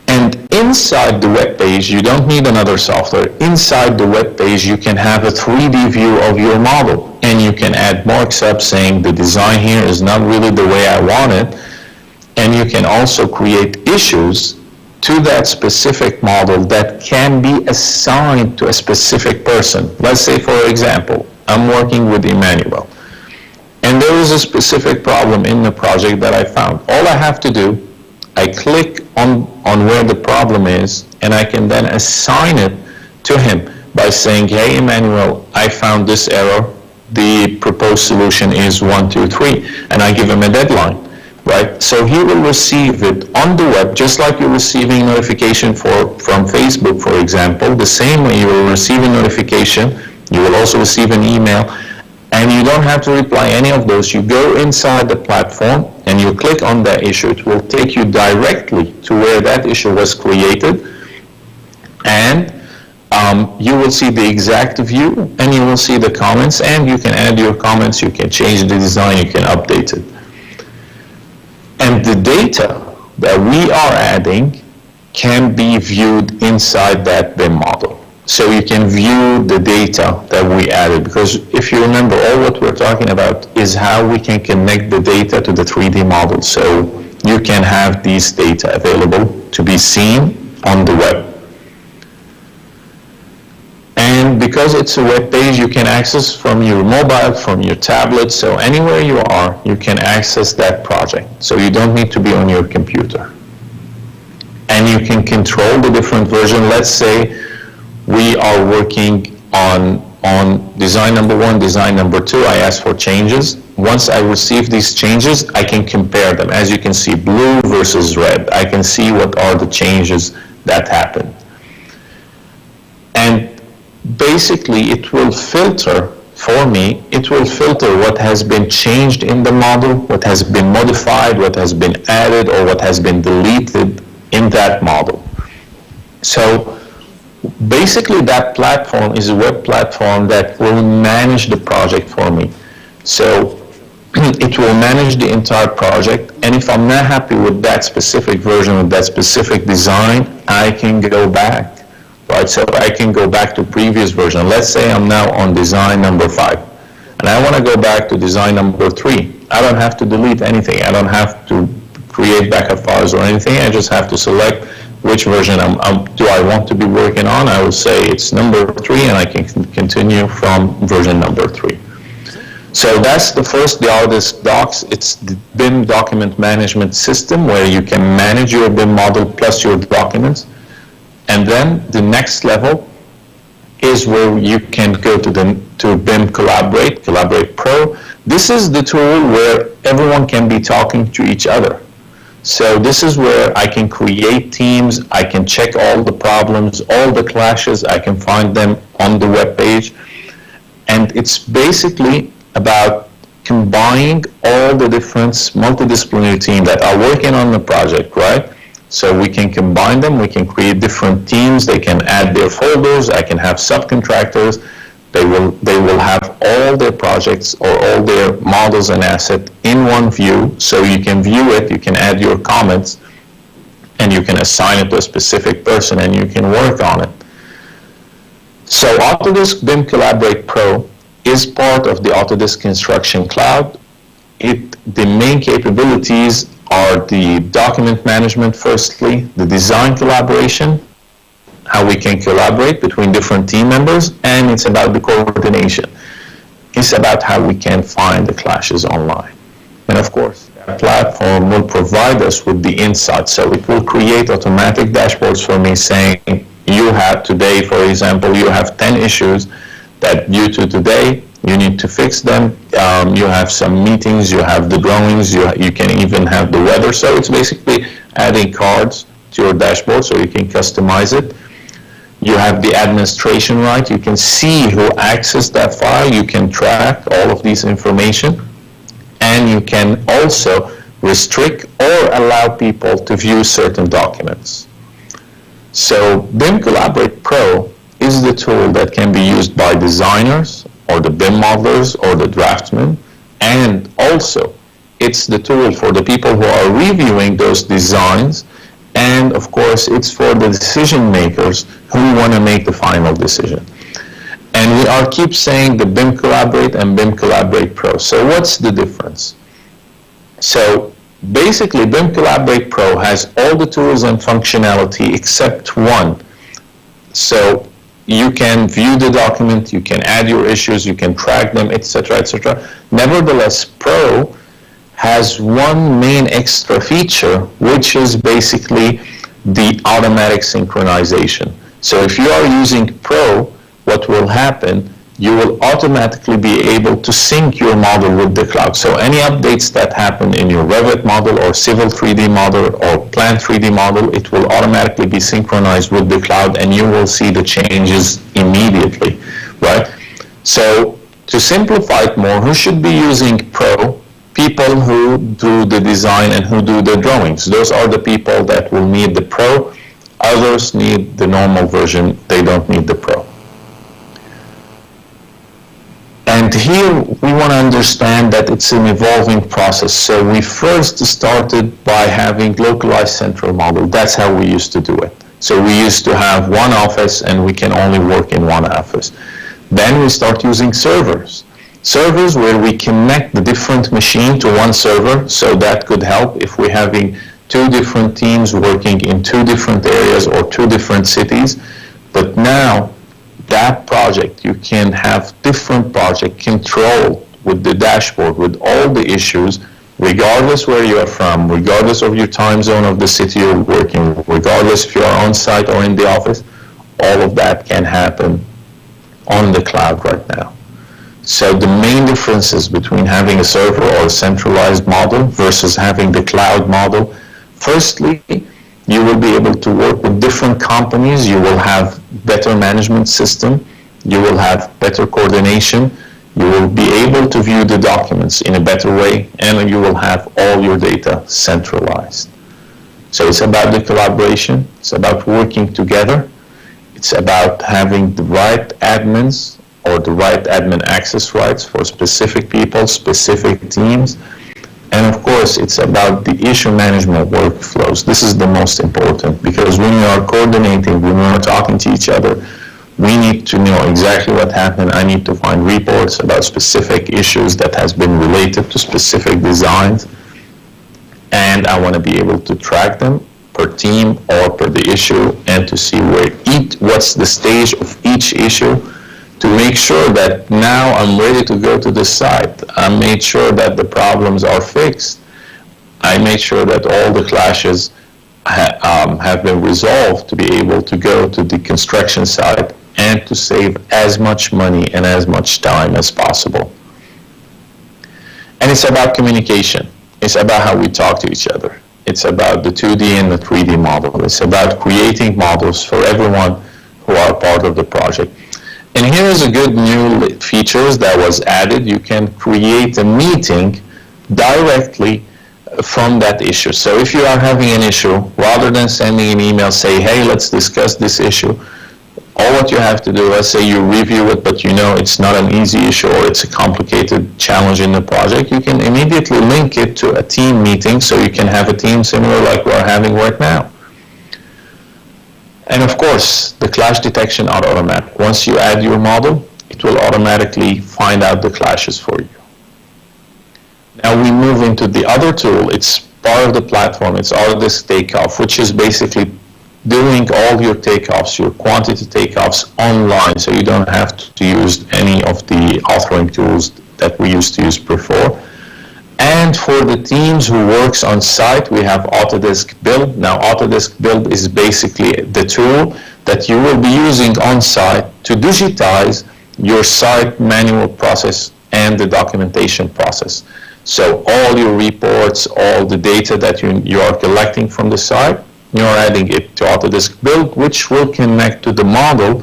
And inside the web page, you don't need another software. Inside the web page, you can have a 3D view of your model, and you can add marks up saying the design here is not really the way I want it. And you can also create issues to that specific model that can be assigned to a specific person. Let's say, for example, I'm working with Emmanuel, and there is a specific problem in the project that I found. All I have to do, I click on where the problem is, and I can then assign it to him by saying, hey, Emmanuel, I found this error. The proposed solution is 1, 2, 3, and I give him a deadline. Right? So he will receive it on the web, just like you're receiving notification from Facebook, for example. The same way you will receive a notification You will also receive an email, and you don't have to reply any of those. You go inside the platform and you click on that issue. It will take you directly to where that issue was created, and you will see the exact view, and you will see the comments, and you can add your comments, you can change the design, you can update it. And the data that we are adding can be viewed inside that BIM model. So you can view the data that we added, because if you remember, all what we're talking about is how we can connect the data to the 3D model. So you can have these data available to be seen on the web. And because it's a web page, you can access from your mobile, from your tablet, so anywhere you are, you can access that project. So you don't need to be on your computer. And you can control the different version. Let's say we are working on design number 1, design number 2. I ask for changes. Once I receive these changes, I can compare them. As you can see, blue versus red. I can see what are the changes that happened. And basically, it will filter for me. It will filter what has been changed in the model, what has been modified, what has been added, or what has been deleted in that model. So basically, that platform is a web platform that will manage the project for me. So it will manage the entire project, and if I'm not happy with that specific version, with that specific design, I can go back. Right, so I can go back to previous version. Let's say I'm now on design number 5, and I want to go back to design number 3. I don't have to delete anything. I don't have to create backup files or anything. I just have to select which version do I want to be working on. I will say it's number 3, and I can continue from version number 3. So that's the first, the Autodesk Docs. It's the BIM document management system where you can manage your BIM model plus your documents. And then the next level is where you can go to BIM Collaborate, Collaborate Pro. This is the tool where everyone can be talking to each other. So this is where I can create teams, I can check all the problems, all the clashes, I can find them on the web page. And it's basically about combining all the different multidisciplinary teams that are working on the project, right? So we can combine them, we can create different teams, they can add their folders, I can have subcontractors, they will have all their projects or all their models and assets in one view, so you can view it, you can add your comments, and you can assign it to a specific person and you can work on it. So Autodesk BIM Collaborate Pro is part of the Autodesk Construction Cloud. The main capabilities are the document management firstly, the design collaboration, how we can collaborate between different team members, and it's about the coordination. It's about how we can find the clashes online. And of course, that platform will provide us with the insights. So it will create automatic dashboards for me saying, you have today, for example, you have 10 issues that due to today, you need to fix them. You have some meetings, you have the drawings, you can even have the weather. So it's basically adding cards to your dashboard so you can customize it. You have the administration right. You can see who accessed that file. You can track all of these information. And you can also restrict or allow people to view certain documents. So BIM Collaborate Pro is the tool that can be used by designers or the BIM modelers or the draftsmen, and also it's the tool for the people who are reviewing those designs, and of course it's for the decision makers who want to make the final decision. And we are keep saying the BIM Collaborate and BIM Collaborate Pro. So what's the difference? So basically BIM Collaborate Pro has all the tools and functionality except one. So you can view the document, you can add your issues, you can track them, etc., etc. Nevertheless, Pro has one main extra feature, which is basically the automatic synchronization. So if you are using Pro, what will happen, you will automatically be able to sync your model with the cloud. So any updates that happen in your Revit model or Civil 3D model or Plant 3D model, it will automatically be synchronized with the cloud and you will see the changes immediately, right? So to simplify it more, who should be using Pro? People who do the design and who do the drawings. Those are the people that will need the Pro. Others need the normal version. They don't need the Pro. And here we want to understand that it's an evolving process. So we first started by having localized central model. That's how we used to do it. So we used to have one office and we can only work in one office. Then we start using servers. Servers where we connect the different machine to one server, so that could help if we're having two different teams working in two different areas or two different cities. But now, that project, you can have different project control with the dashboard, with all the issues, regardless where you are from, regardless of your time zone of the city you're working, regardless if you are on site or in the office, all of that can happen on the cloud right now. So the main differences between having a server or a centralized model versus having the cloud model, firstly, you will be able to work with different companies. You will have better management system. You will have better coordination. You will be able to view the documents in a better way, and you will have all your data centralized. So it's about the collaboration. It's about working together. It's about having the right admins or the right admin access rights for specific people, specific teams. And of course, it's about the issue management workflows. This is the most important, because when we are coordinating, when we are talking to each other, we need to know exactly what happened. I need to find reports about specific issues that has been related to specific designs. And I want to be able to track them per team or per the issue, and to see what's the stage of each issue, to make sure that now I'm ready to go to the site. I made sure that the problems are fixed. I made sure that all the clashes have been resolved to be able to go to the construction site and to save as much money and as much time as possible. And it's about communication. It's about how we talk to each other. It's about the 2D and the 3D model. It's about creating models for everyone who are part of the project. And here is a good new features that was added. You can create a meeting directly from that issue. So if you are having an issue, rather than sending an email, say, hey, let's discuss this issue, all what you have to do, let's say you review it, but you know it's not an easy issue or it's a complicated challenge in the project, you can immediately link it to a team meeting, so you can have a team similar like we're having right now. And of course, the clash detection are automatic. Once you add your model, it will automatically find out the clashes for you. Now we move into the other tool. It's part of the platform. It's Autodesk Takeoff, which is basically doing all your takeoffs, your quantity takeoffs online, so you don't have to use any of the authoring tools that we used to use before. And for the teams who works on site, we have Autodesk Build. Now, Autodesk Build is basically the tool that you will be using on site to digitize your site manual process and the documentation process. So all your reports, all the data that you are collecting from the site, you're adding it to Autodesk Build, which will connect to the model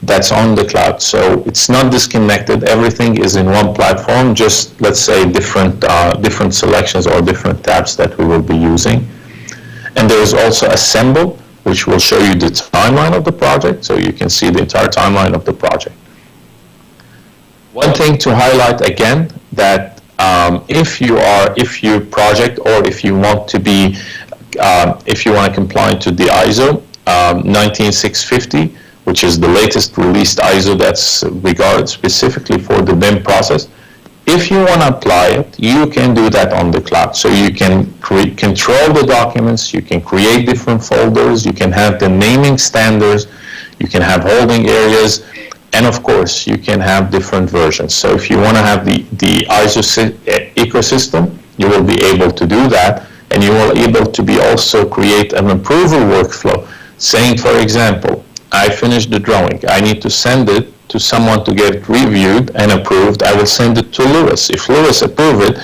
that's on the cloud. So it's not disconnected. Everything is in one platform, just let's say different selections or different tabs that we will be using. And there is also Assemble, which will show you the timeline of the project, so you can see the entire timeline of the project. One thing to highlight again, that if your project, or if you want to be, if you want to comply to the ISO 19650, which is the latest released ISO that's regarded specifically for the BIM process, if you want to apply it, you can do that on the cloud. So you can control the documents, you can create different folders, you can have the naming standards, you can have holding areas, and of course, you can have different versions. So if you want to have the ISO ecosystem, you will be able to do that, and you will be able to be also create an approval workflow, saying, for example, I finished the drawing, I need to send it to someone to get it reviewed and approved. I will send it to Lewis. If Lewis approves it,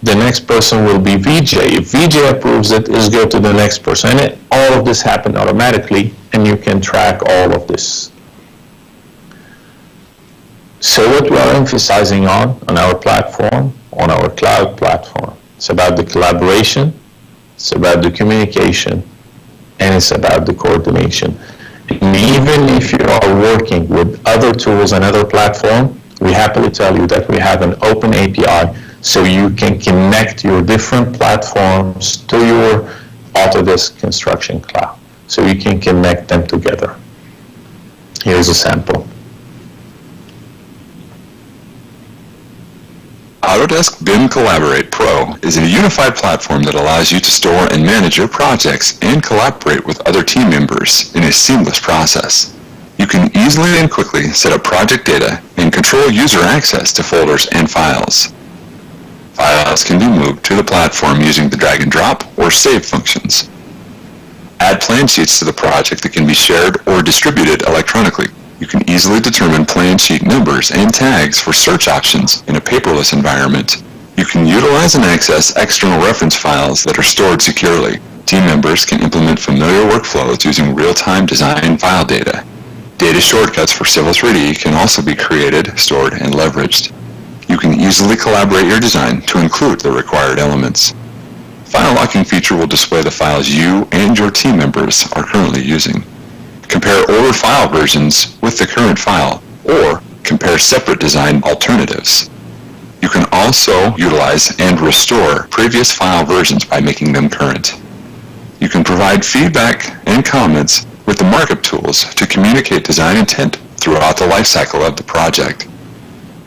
the next person will be VJ. If VJ approves it, it'll go to the next person. And all of this happens automatically, and you can track all of this. So what we are emphasizing on our platform, on our cloud platform, it's about the collaboration, it's about the communication, and it's about the coordination. And even if you are working with other tools and other platforms, we happily tell you that we have an open API so you can connect your different platforms to your Autodesk Construction Cloud. So you can connect them together. Here's a sample. Autodesk BIM Collaborate Pro is a unified platform that allows you to store and manage your projects and collaborate with other team members in a seamless process. You can easily and quickly set up project data and control user access to folders and files. Files can be moved to the platform using the drag and drop or save functions. Add plan sheets to the project that can be shared or distributed electronically. You can easily determine plan sheet numbers and tags for search options in a paperless environment. You can utilize and access external reference files that are stored securely. Team members can implement familiar workflows using real-time design file data. Data shortcuts for Civil 3D can also be created, stored, and leveraged. You can easily collaborate your design to include the required elements. File locking feature will display the files you and your team members are currently using. Compare older file versions with the current file, or compare separate design alternatives. You can also utilize and restore previous file versions by making them current. You can provide feedback and comments with the markup tools to communicate design intent throughout the lifecycle of the project.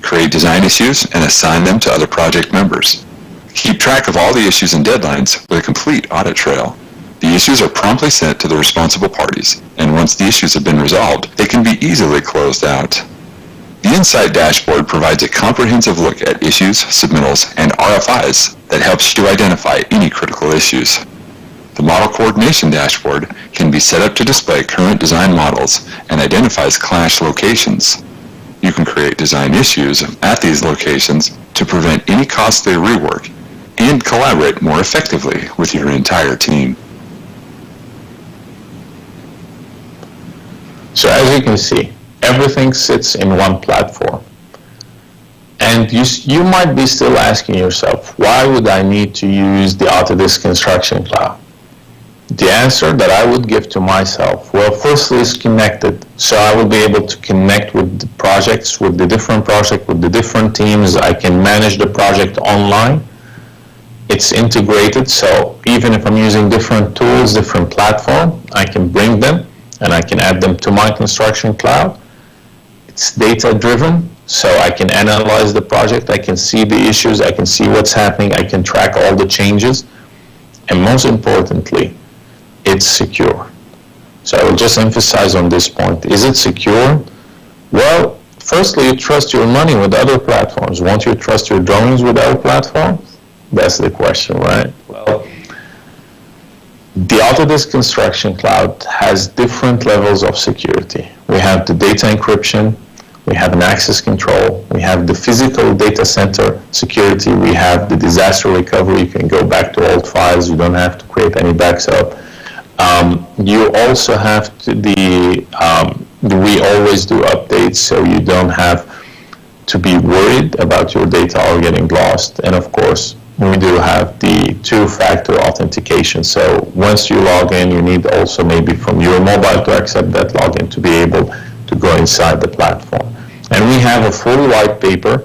Create design issues and assign them to other project members. Keep track of all the issues and deadlines with a complete audit trail. The issues are promptly sent to the responsible parties, and once the issues have been resolved, they can be easily closed out. The Insight dashboard provides a comprehensive look at issues, submittals, and RFIs that helps you identify any critical issues. The Model Coordination dashboard can be set up to display current design models and identifies clash locations. You can create design issues at these locations to prevent any costly rework and collaborate more effectively with your entire team. So as you can see, everything sits in one platform. And you might be still asking yourself, why would I need to use the Autodesk Construction Cloud? The answer that I would give to myself, well, firstly is connected. So I will be able to connect with the projects, with the different projects, with the different teams. I can manage the project online. It's integrated, so even if I'm using different tools, different platform, I can bring them and I can add them to my construction cloud. It's data-driven, so I can analyze the project, I can see the issues, I can see what's happening, I can track all the changes, and most importantly, it's secure. So I will just emphasize on this point. Is it secure? Well, firstly, you trust your money with other platforms. Won't you trust your drawings with other platforms? That's the question, right? Well, the Autodesk Construction Cloud has different levels of security. We have the data encryption, we have an access control, we have the physical data center security, we have the disaster recovery. You can go back to old files, you don't have to create any backup. You also have we always do updates, so you don't have to be worried about your data all getting lost. And of course, we do have the two-factor authentication. So once you log in, you need also maybe from your mobile to accept that login to be able to go inside the platform. And we have a full white paper.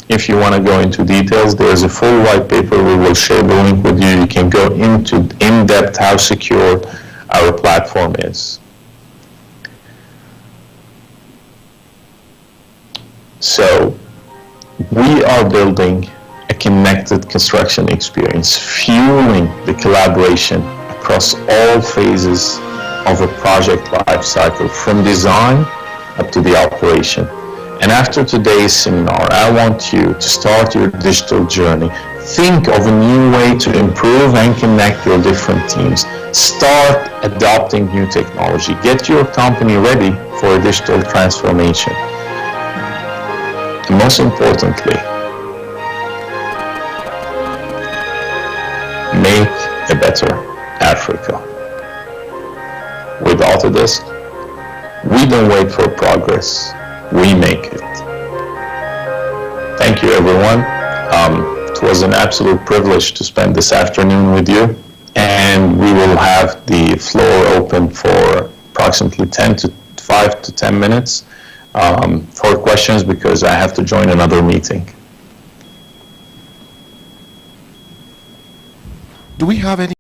If you want to go into details, there's a full white paper. We will share the link with you. You can go into in-depth how secure our platform is. So we are building a connected construction experience, fueling the collaboration across all phases of a project life cycle, from design up to the operation. And after today's seminar, I want you to start your digital journey. Think of a new way to improve and connect your different teams. Start adopting new technology. Get your company ready for a digital transformation. And most importantly, make a better Africa. With Autodesk, we don't wait for progress, we make it. Thank you, everyone. It was an absolute privilege to spend this afternoon with you, and we will have the floor open for approximately 5 to 10 minutes for questions because I have to join another meeting. Do we have any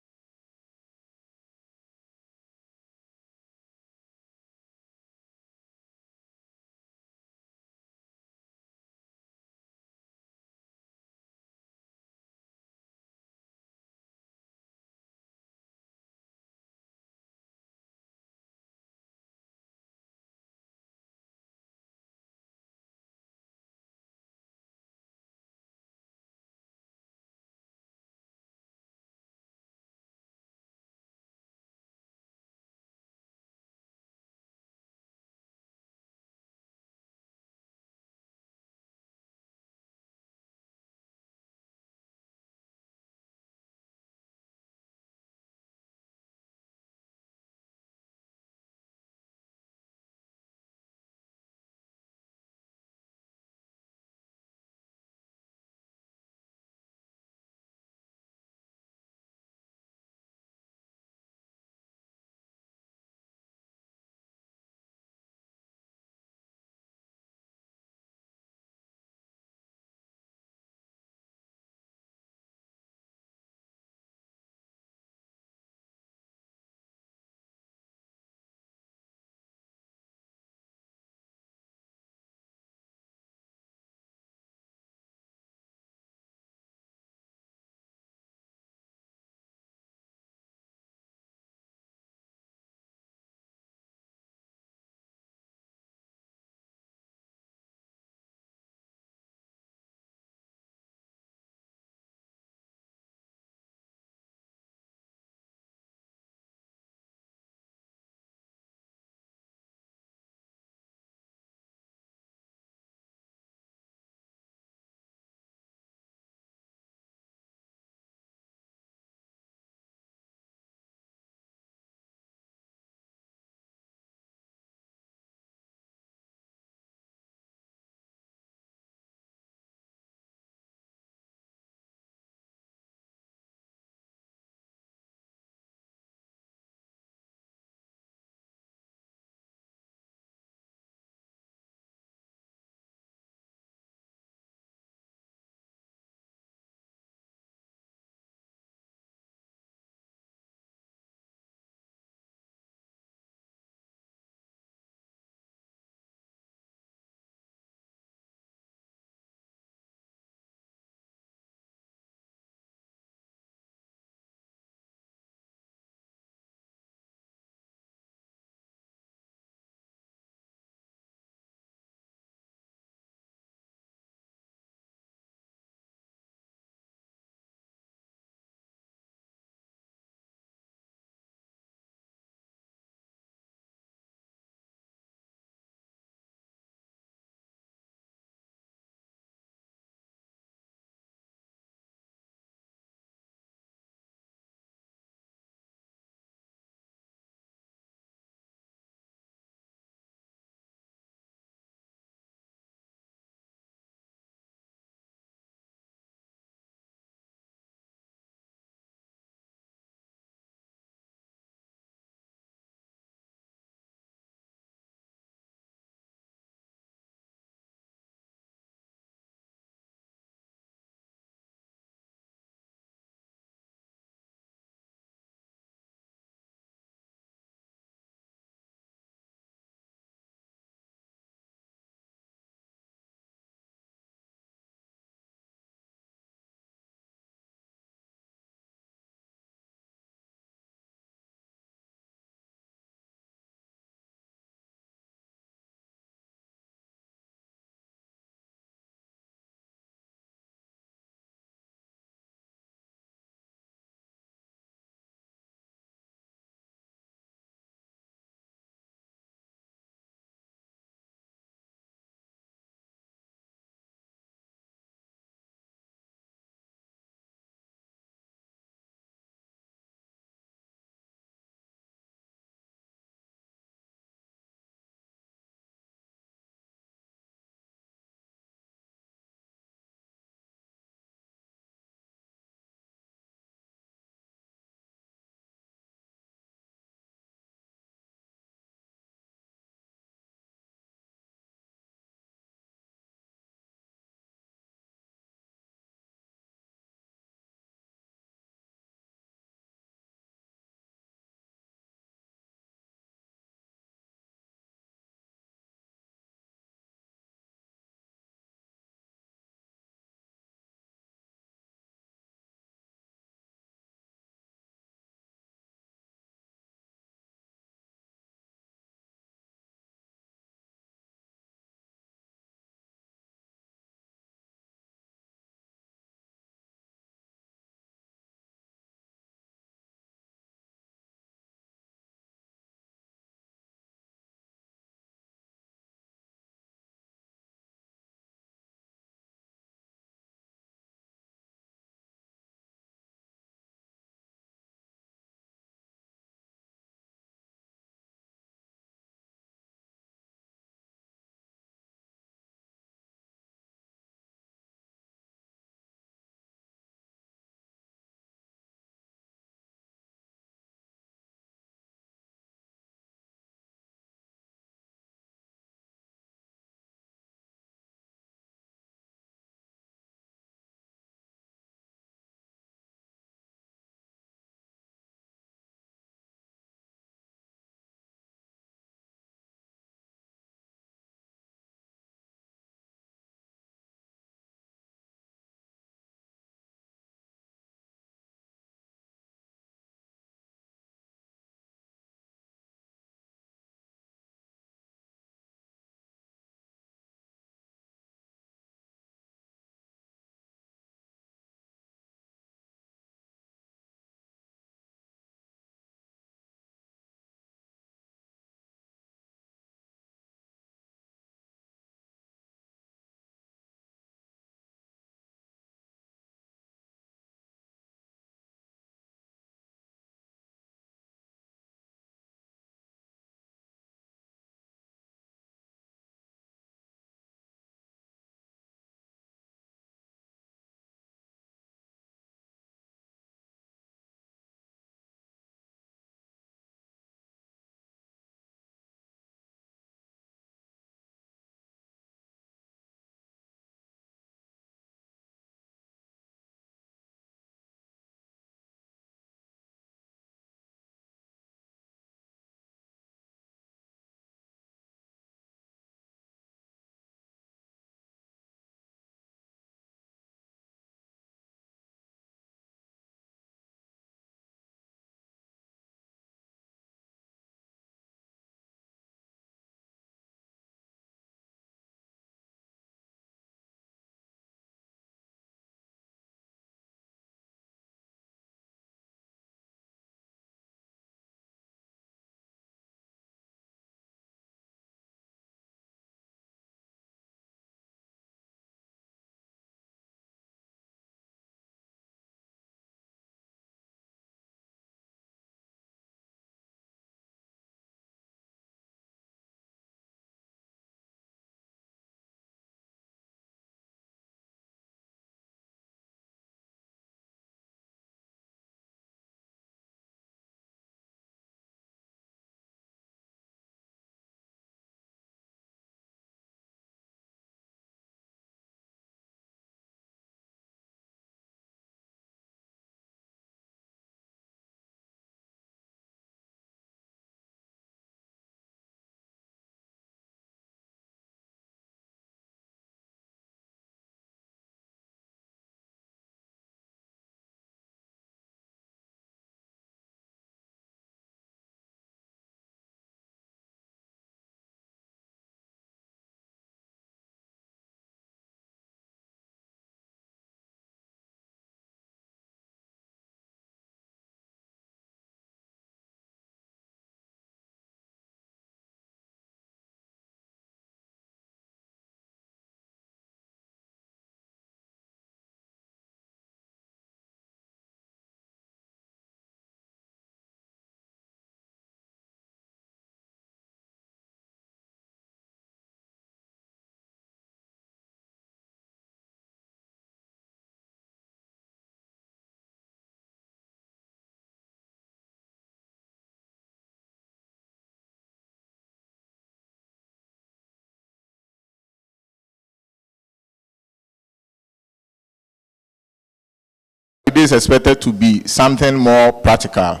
today is expected to be something more practical.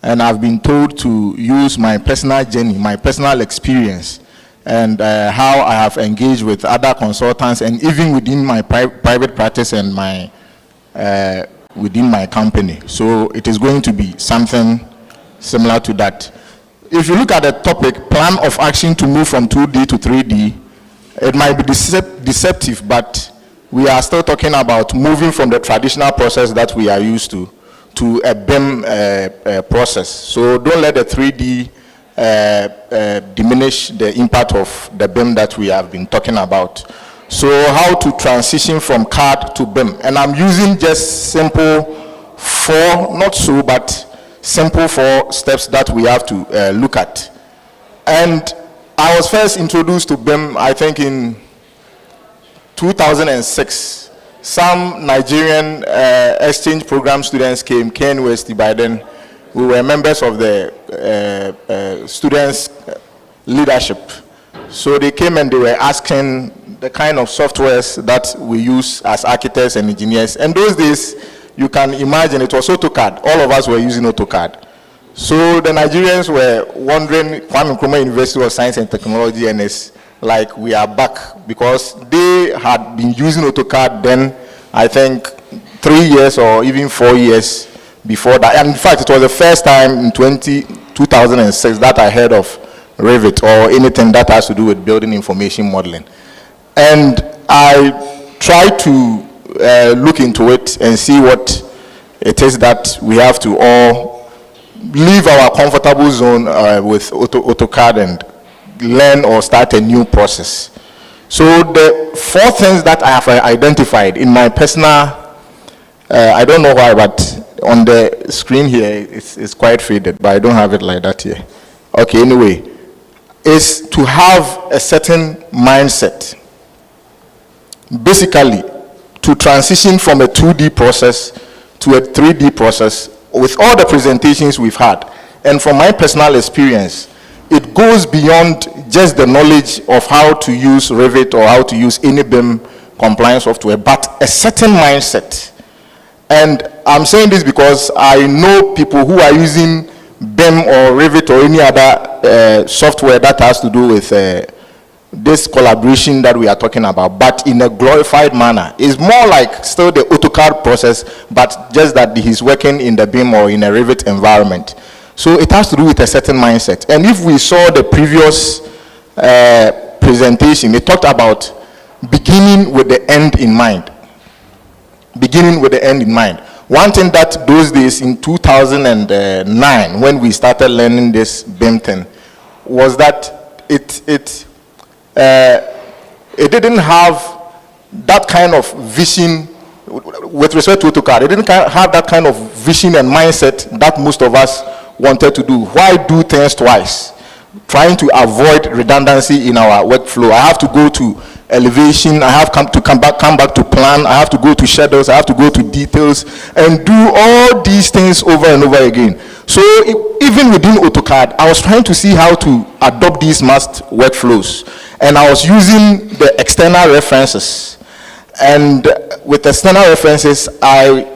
And I've been told to use my personal journey, my personal experience, and how I have engaged with other consultants, and even within my private practice and my within my company. So it is going to be something similar to that. If you look at the topic, plan of action to move from 2D to 3D, it might be deceptive, but we are still talking about moving from the traditional process that we are used to a BIM process. So don't let the 3D diminish the impact of the BIM that we have been talking about. So how to transition from CAD to BIM. And I'm using just simple not simple 4 steps that we have to look at. And I was first introduced to BIM, I think, in 2006. Some Nigerian exchange program students came, Ken Westy. By then, we were members of the students' leadership. So they came and they were asking the kind of softwares that we use as architects and engineers. And those days, you can imagine it was AutoCAD. All of us were using AutoCAD. So the Nigerians were wondering, Kwame Nkrumah University of Science and Technology, and it's like we are back, because they had been using AutoCAD then, I think 3 years or even 4 years before that. And in fact, it was the first time in 2006 that I heard of Revit or anything that has to do with building information modeling. And I tried to look into it and see what it is that we have to all leave our comfortable zone with AutoCAD and learn or start a new process. So the 4 things that I have identified in my personal, I don't know why, but on the screen here it's quite faded, but I don't have it like that here. Okay, anyway, is to have a certain mindset. Basically, to transition from a 2D process to a 3D process with all the presentations we've had. And from my personal experience, it goes beyond just the knowledge of how to use Revit or how to use any BIM compliance software, but a certain mindset. And I'm saying this because I know people who are using BIM or Revit or any other software that has to do with this collaboration that we are talking about, but in a glorified manner. It's more like still the AutoCAD process, but just that he's working in the BIM or in a Revit environment. So it has to do with a certain mindset. And if we saw the previous presentation, it talked about beginning with the end in mind. Beginning with the end in mind. One thing that those days in 2009, when we started learning this BIM thing, was that it didn't have that kind of vision with respect to AutoCAD. It didn't have that kind of vision and mindset that most of us wanted to do. Why do things twice? Trying to avoid redundancy in our workflow. I have to go to elevation, I have to come back to plan, I have to go to shadows, I have to go to details, and do all these things over and over again. So even within AutoCAD, I was trying to see how to adopt these must workflows. And I was using the external references. And with external references, I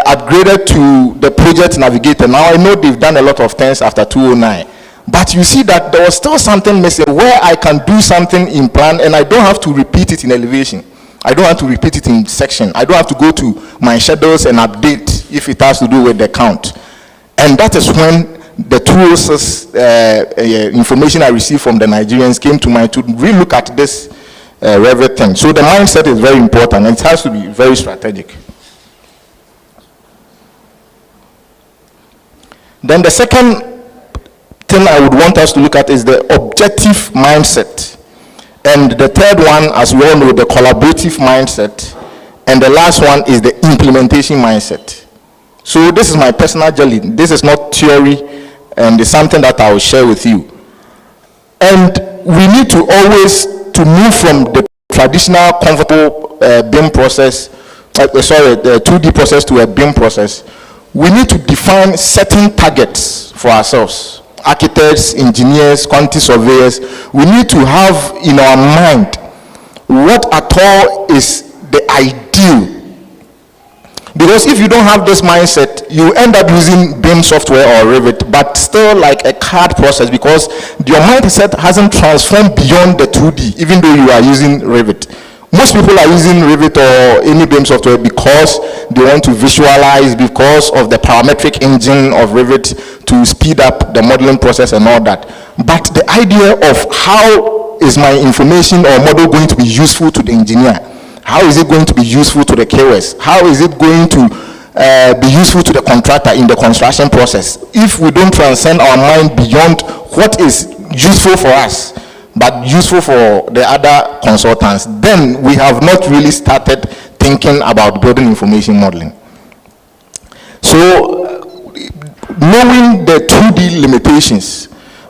upgraded to the Project Navigator. Now I know they've done a lot of things after 2009. But you see that there was still something missing where I can do something in plan and I don't have to repeat it in elevation. I don't have to repeat it in section. I don't have to go to my shadows and update if it has to do with the count. And that is when the tools, information I received from the Nigerians came to mind to really look at this Revit thing. So the mindset is very important and it has to be very strategic. Then the second thing I would want us to look at is the objective mindset. And the third one, as we all know, the collaborative mindset. And the last one is the implementation mindset. So this is my personal journey. This is not theory, and it's something that I will share with you. And we need to always to move from the traditional comfortable BIM process, the 2D process to a BIM process. We need to define certain targets for ourselves. Architects, engineers, quantity surveyors, we need to have in our mind what at all is the ideal. Because if you don't have this mindset, you end up using BIM software or Revit, but still like a CAD process, because your mindset hasn't transformed beyond the 2D, even though you are using Revit. Most people are using Revit or any BIM software because they want to visualize, because of the parametric engine of Revit to speed up the modeling process and all that. But the idea of how is my information or model going to be useful to the engineer? How is it going to be useful to the KOS? How is it going to be useful to the contractor in the construction process? If we don't transcend our mind beyond what is useful for us, but useful for the other consultants, then we have not really started thinking about building information modeling. So, knowing the 2D limitations,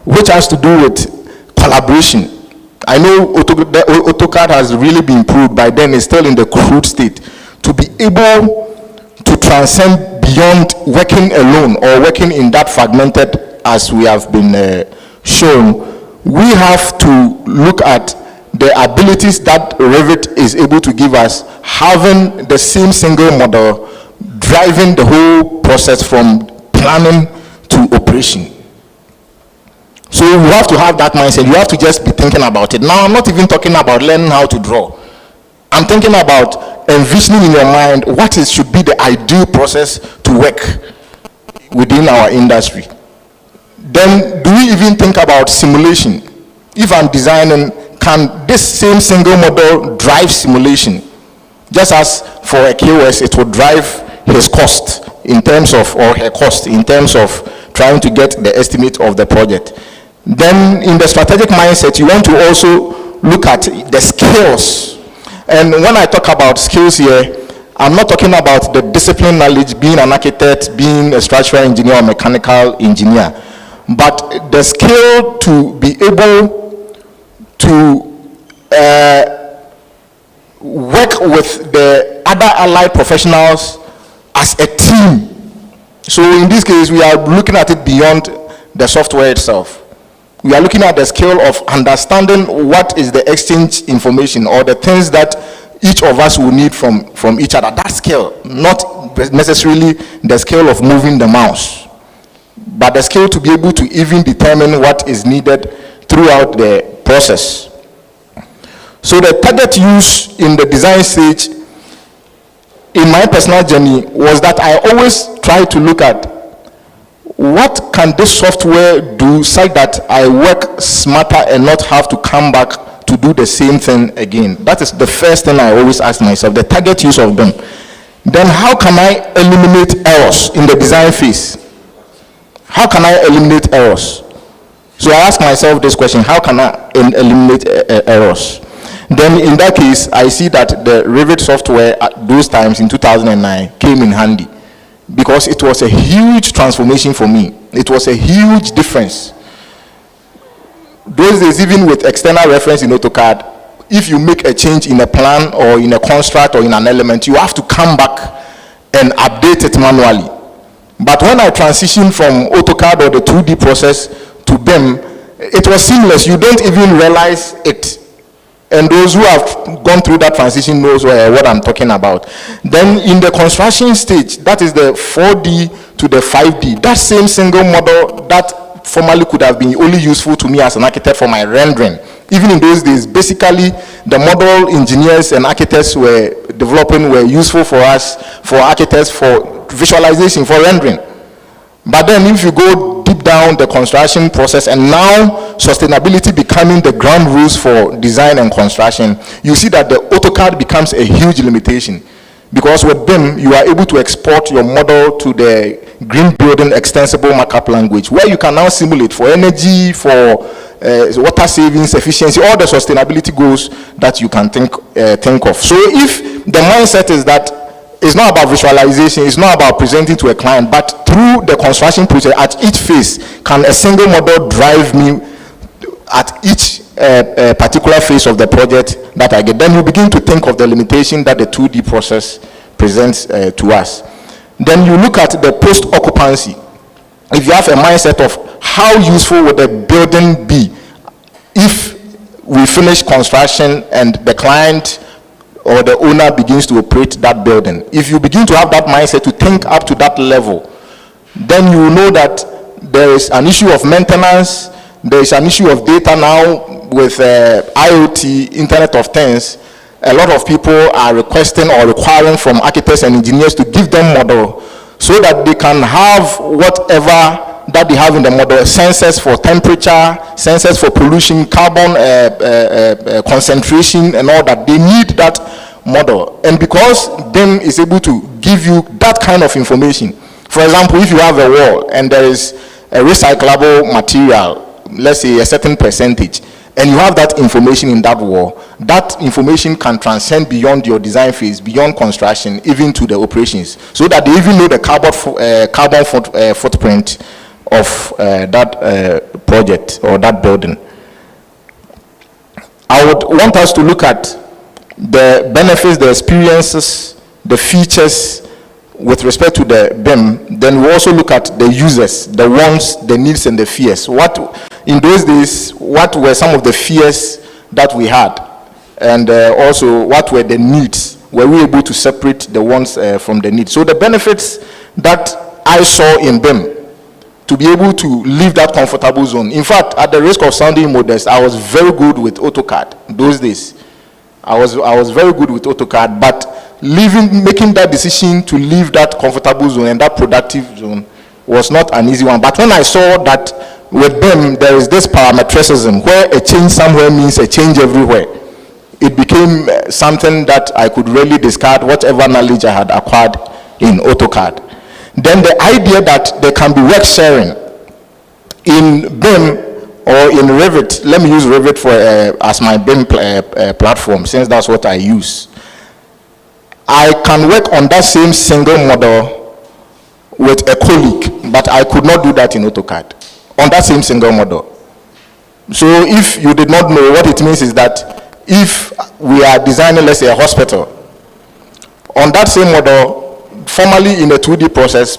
which has to do with collaboration. I know AutoCAD has really been improved, by then it's still in the crude state. To be able to transcend beyond working alone or working in that fragmented, as we have been shown, we have to look at the abilities that Revit is able to give us, having the same single model, driving the whole process from planning to operation. So you have to have that mindset. You have to just be thinking about it. Now, I'm not even talking about learning how to draw. I'm thinking about envisioning in your mind what should be the ideal process to work within our industry. Then, do we even think about simulation? If I'm designing, can this same single model drive simulation? Just as for a KOS, it will drive his cost in terms of, or her cost in terms of trying to get the estimate of the project. Then in the strategic mindset, you want to also look at the skills. And when I talk about skills here, I'm not talking about the discipline knowledge, being an architect, being a structural engineer or mechanical engineer, but the skill to be able to work with the other allied professionals as a team. So in this case, we are looking at it beyond the software itself. We are looking at the skill of understanding what is the exchange information or the things that each of us will need from each other. That skill, not necessarily the skill of moving the mouse, but the skill to be able to even determine what is needed throughout the process. So the target use in the design stage in my personal journey was that I always try to look at what can this software do such that I work smarter and not have to come back to do the same thing again. That is the first thing I always ask myself, the target use of them. Then how can I eliminate errors in the design phase? How can I eliminate errors? So I ask myself this question, how can I eliminate errors? Then in that case, I see that the Revit software at those times in 2009 came in handy, because it was a huge transformation for me. It was a huge difference. Those days, even with external reference in AutoCAD, if you make a change in a plan or in a construct or in an element, you have to come back and update it manually. But when I transitioned from AutoCAD or the 2D process to BIM, it was seamless. You don't even realize it. And those who have gone through that transition knows what I'm talking about. Then in the construction stage, that is the 4D to the 5D, that same single model that formerly could have been only useful to me as an architect for my rendering. Even in those days, basically, the model engineers and architects were developing were useful for us, for architects, for visualization, for rendering. But then if you go deep down the construction process, and now sustainability becoming the ground rules for design and construction, you see that the AutoCAD becomes a huge limitation. Because with BIM, you are able to export your model to the green building extensible markup language, where you can now simulate for energy, for water savings, efficiency, all the sustainability goals that you can think of. So if the mindset is that it's not about visualization, it's not about presenting to a client, but through the construction process at each phase, can a single model drive me at each particular phase of the project that I get? Then you begin to think of the limitation that the 2D process presents to us. Then you look at the post-occupancy. If you have a mindset of how useful would the building be if we finish construction and the client or the owner begins to operate that building. If you begin to have that mindset to think up to that level, then you know that there is an issue of maintenance, there is an issue of data now with IoT, Internet of Things. A lot of people are requesting or requiring from architects and engineers to give them model so that they can have whatever that they have in the model, sensors for temperature, sensors for pollution, carbon concentration and all that. They need that model. And because BIM is able to give you that kind of information, for example, if you have a wall and there is a recyclable material, let's say a certain percentage, and you have that information in that wall, that information can transcend beyond your design phase, beyond construction, even to the operations, so that they even know the carbon footprint of that project or that building. I would want us to look at the benefits, the experiences, the features with respect to the BIM. Then we also look at the users, the wants, the needs, and the fears. What in those days, what were some of the fears that we had, and also what were the needs? Were we able to separate the wants from the needs? So the benefits that I saw in BIM, to be able to leave that comfortable zone. In fact, at the risk of sounding modest, I was very good with AutoCAD those days. I was very good with AutoCAD, but making that decision to leave that comfortable zone and that productive zone was not an easy one. But when I saw that with BIM, there is this parametricism where a change somewhere means a change everywhere, it became something that I could really discard whatever knowledge I had acquired in AutoCAD. Then the idea that there can be work sharing in BIM or in Revit. Let me use Revit for as my BIM platform, since that's what I use. I can work on that same single model with a colleague, but I could not do that in AutoCAD on that same single model. So if you did not know, what it means is that if we are designing, let's say, a hospital, on that same model, formally in a 2D process,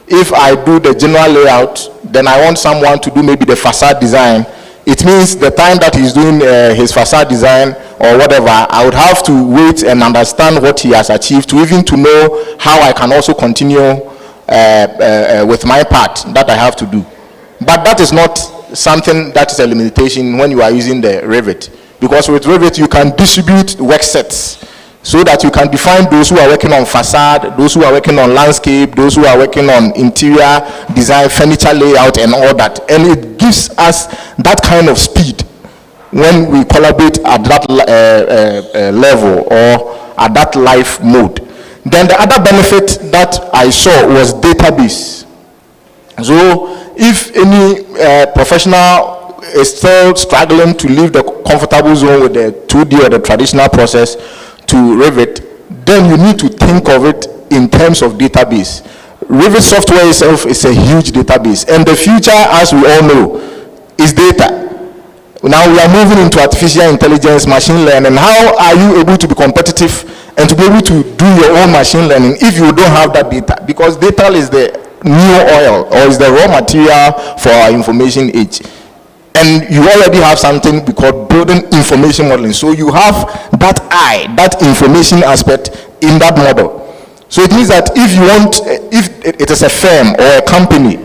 if I do the general layout, then I want someone to do maybe the facade design. It means the time that he's doing his facade design or whatever, I would have to wait and understand what he has achieved to even to know how I can also continue with my part that I have to do. But that is not something that is a limitation when you are using the Revit, because with Revit you can distribute work sets so that you can define those who are working on facade, those who are working on landscape, those who are working on interior design, furniture layout and all that. And it gives us that kind of speed when we collaborate at that level or at that life mode. Then the other benefit that I saw was database. So if any professional is still struggling to leave the comfortable zone with the 2D or the traditional process to Revit, then you need to think of it in terms of database. Revit software itself is a huge database, and the future, as we all know, is data. Now we are moving into artificial intelligence, machine learning. How are you able to be competitive and to be able to do your own machine learning if you don't have that data? Because data is the new oil, or is the raw material for our information age. And you already have something we call building information modeling. So you have that that information aspect in that model. So it means that if you want, if it is a firm or a company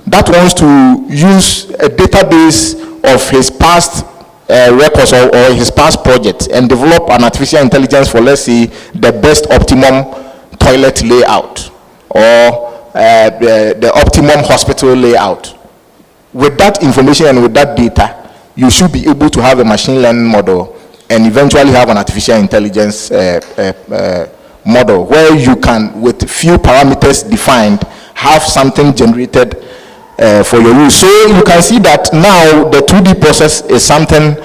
that wants to use a database of his past records or his past projects and develop an artificial intelligence for, let's say, the best optimum toilet layout or the optimum hospital layout, with that information and with that data, you should be able to have a machine learning model and eventually have an artificial intelligence model where you can, with few parameters defined, have something generated for your use. So you can see that now the 2D process is something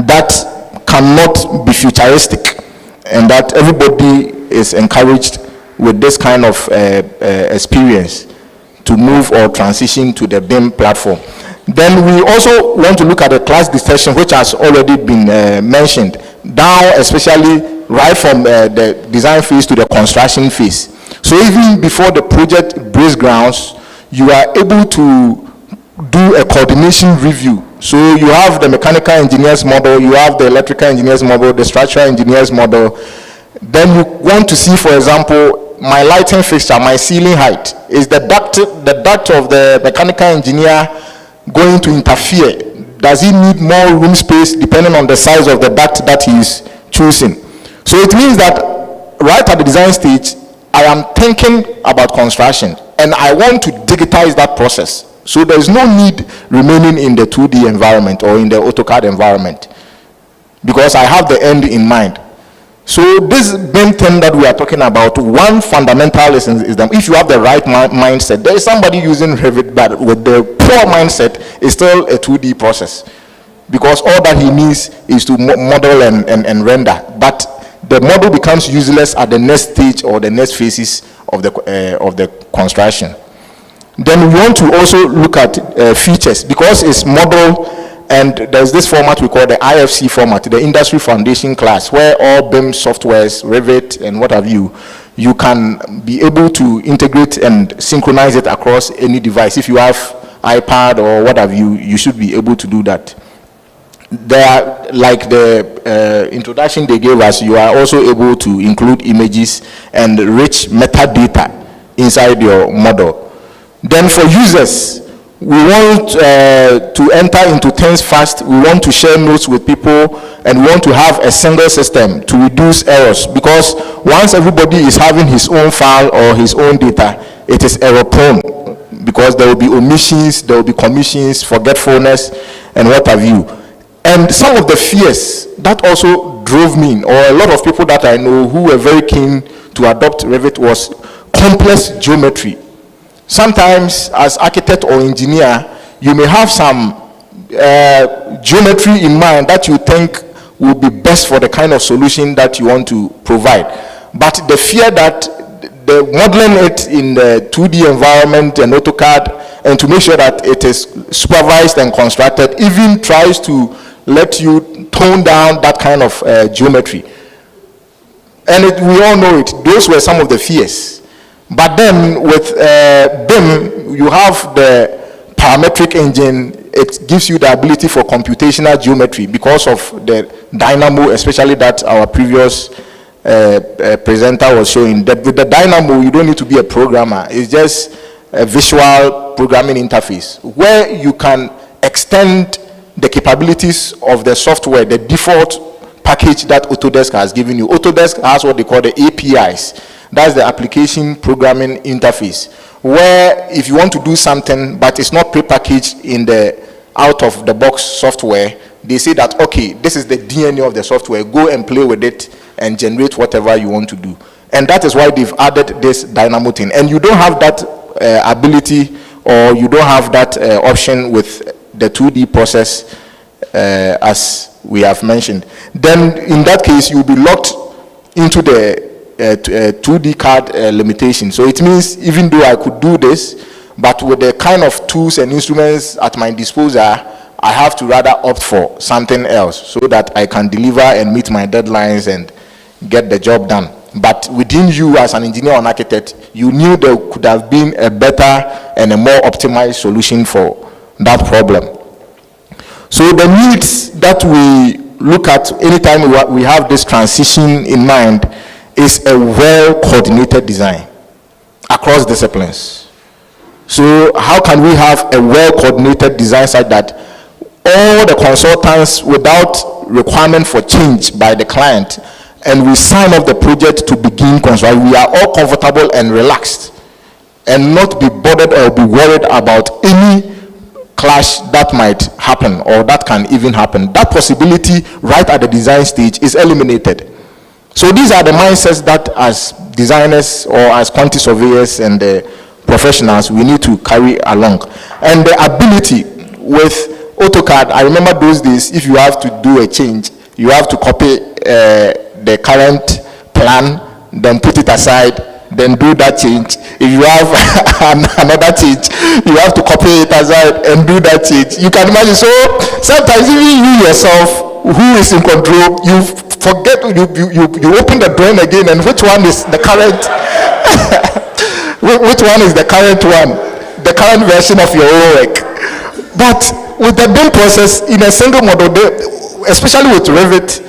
that cannot be futuristic, and that everybody is encouraged with this kind of experience to move or transition to the BIM platform. Then we also want to look at the class distinction, which has already been mentioned, down especially right from the design phase to the construction phase. So even before the project breaks grounds, you are able to do a coordination review. So you have the mechanical engineers model, you have the electrical engineers model, the structural engineers model, Then you want to see, for example, my lighting fixture, my ceiling height. Is the duct of the mechanical engineer going to interfere? Does he need more room space depending on the size of the duct that he is choosing? So it means that right at the design stage, I am thinking about construction and I want to digitize that process. So there is no need remaining in the 2D environment or in the AutoCAD environment because I have the end in mind. So this main thing that we are talking about, one fundamental lesson is that if you have the right mindset, there is somebody using Revit, but with the poor mindset, it's still a 2D process. Because all that he needs is to model and render. But the model becomes useless at the next stage or the next phases of the construction. Then we want to also look at features, because it's model. And there's this format we call the IFC format, the Industry Foundation class, where all BIM softwares, Revit, and what have you can be able to integrate and synchronize it across any device. If you have iPad or what have you, you should be able to do that. There, like the introduction they gave us, you are also able to include images and rich metadata inside your model. Then for users, we want to enter into things fast. We want to share notes with people, and we want to have a single system to reduce errors, because once everybody is having his own file or his own data, it is error prone, because there will be omissions, there will be commissions, forgetfulness, and what have you. And some of the fears that also drove me, or a lot of people that I know who were very keen to adopt Revit, was complex geometry. Sometimes as architect or engineer, you may have some geometry in mind that you think will be best for the kind of solution that you want to provide. But the fear that the modeling it in the 2D environment and AutoCAD, and to make sure that it is supervised and constructed, even tries to let you tone down that kind of geometry. And we all know it. Those were some of the fears. But then with BIM, you have the parametric engine. It gives you the ability for computational geometry because of the Dynamo, especially that our previous presenter was showing. That with the Dynamo, you don't need to be a programmer. It's just a visual programming interface where you can extend the capabilities of the software, the default package that Autodesk has given you. Autodesk has what they call the APIs. That's the application programming interface, where if you want to do something but it's not pre-packaged in the out-of-the-box software, they say that, okay, this is the DNA of the software, go and play with it and generate whatever you want to do. And that is why they've added this Dynamo thing. And you don't have that ability, or you don't have that option with the 2D process as we have mentioned. Then in that case, you'll be locked into the 2D CAD limitation. So it means even though I could do this, but with the kind of tools and instruments at my disposal, I have to rather opt for something else so that I can deliver and meet my deadlines and get the job done. But within you as an engineer or an architect, you knew there could have been a better and a more optimized solution for that problem. So the needs that we look at anytime we have this transition in mind is a well-coordinated design across disciplines. So how can we have a well-coordinated design such that all the consultants, without requirement for change by the client, and we sign off the project to begin construction, we are all comfortable and relaxed, and not be bothered or be worried about any clash that might happen or that can even happen. That possibility right at the design stage is eliminated. So these are the mindsets that as designers or as quantity surveyors and professionals we need to carry along. And the ability with AutoCAD, I remember those days, if you have to do a change, you have to copy the current plan, then put it aside, then do that change. If you have another change, you have to copy it aside and do that change. You can imagine. So sometimes even you yourself, who is in control, you forget, you open the drawing again, and which one is the current which one is the current one, the current version of your own work. But with the BIM process in a single model, especially with Revit,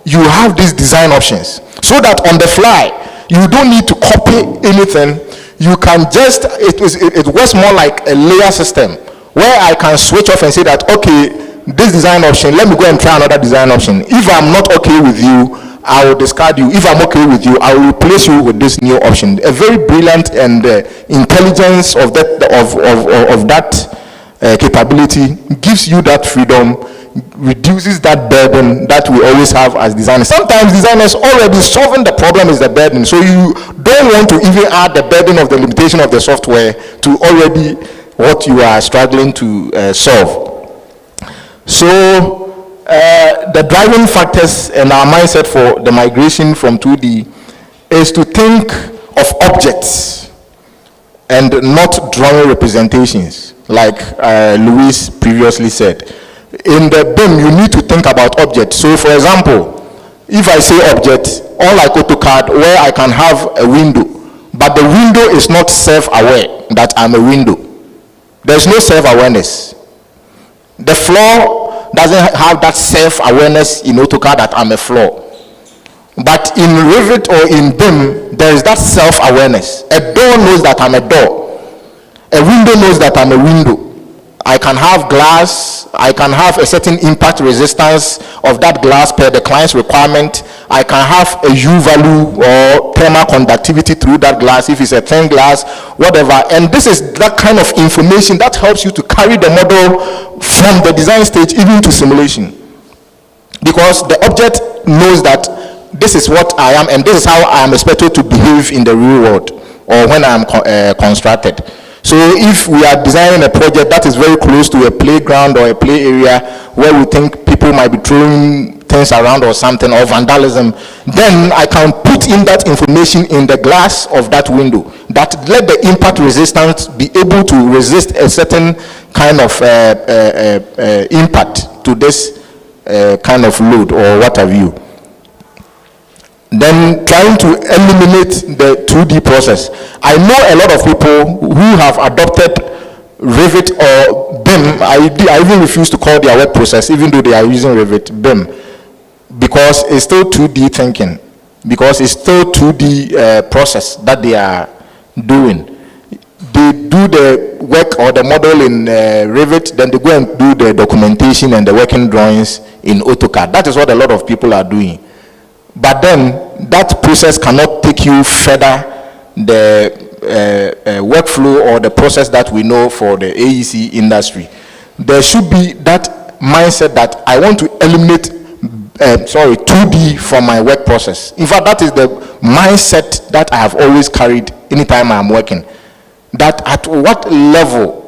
you have these design options, so that on the fly, you don't need to copy anything. You can just, it works more like a layer system, where I can switch off and say that, okay, this design option, let me go and try another design option. If I'm not okay with you, I will discard you. If I'm okay with you, I will replace you with this new option. A very brilliant and intelligence of that capability gives you that freedom, reduces that burden that we always have as designers. Sometimes designers already solving the problem is the burden, so you don't want to even add the burden of the limitation of the software to already what you are struggling to solve. So the driving factors and our mindset for the migration from 2D is to think of objects and not drawing representations, like Luis previously said. In the BIM, you need to think about objects. So for example, if I say object, unlike AutoCAD, where I can have a window, but the window is not self-aware that I'm a window. There's no self-awareness. The floor doesn't have that self-awareness in AutoCAD that I'm a floor. But in Revit or in BIM, there is that self-awareness. A door knows that I'm a door. A window knows that I'm a window. I can have glass, I can have a certain impact resistance of that glass per the client's requirement. I can have a U value or thermal conductivity through that glass if it's a thin glass, whatever. And this is that kind of information that helps you to carry the model from the design stage even to simulation. Because the object knows that this is what I am and this is how I am expected to behave in the real world or when I am constructed. So if we are designing a project that is very close to a playground or a play area where we think people might be throwing things around or something, or vandalism, then I can put in that information in the glass of that window that let the impact resistance be able to resist a certain kind of impact to this kind of load or what have you. Then trying to eliminate the 2D process. I know a lot of people who have adopted Revit or BIM. I even refuse to call their work process, even though they are using Revit, BIM, because it's still 2D thinking, because it's still 2D process that they are doing. They do the work or the model in Revit, then they go and do the documentation and the working drawings in AutoCAD. That is what a lot of people are doing. But then that process cannot take you further the workflow or the process that we know for the AEC industry. There should be that mindset that I want to eliminate 2D from my work process. In fact, that is the mindset that I have always carried anytime I'm working. That at what level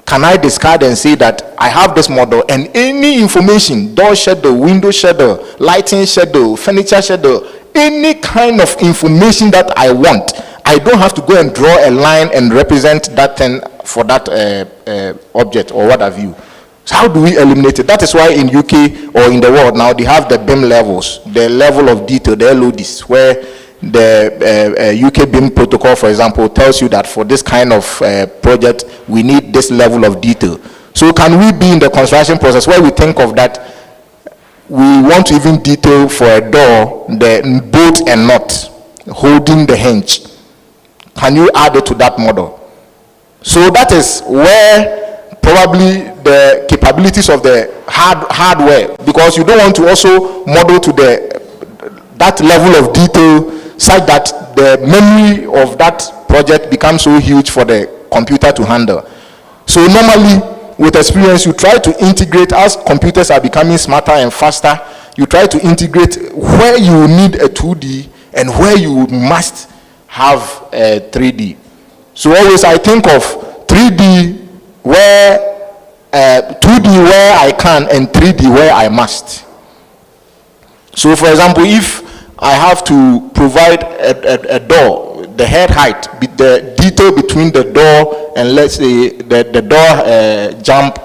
can I discard and say that I have this model and any information, door schedule, window schedule, lighting schedule, furniture schedule, any kind of information that I want, I don't have to go and draw a line and represent that thing for that object or what have you. So how do we eliminate it? That is why in UK or in the world now they have the BIM levels, the level of detail, the LODs, where the UK BIM protocol, for example, tells you that for this kind of project, we need this level of detail. So can we be in the construction process where we think of that, we want to even detail for a door, the bolt and nut holding the hinge. Can you add it to that model? So that is where probably the capabilities of the hardware, because you don't want to also model to that level of detail such that the memory of that project becomes so huge for the computer to handle. So normally with experience you try to integrate, as computers are becoming smarter and faster, you try to integrate where you need a 2D and where you must have a 3D. So always I think of 3D where 2D where I can and 3D where I must. So for example, if I have to provide a door, the head height, the detail between the door and let's say the door jump,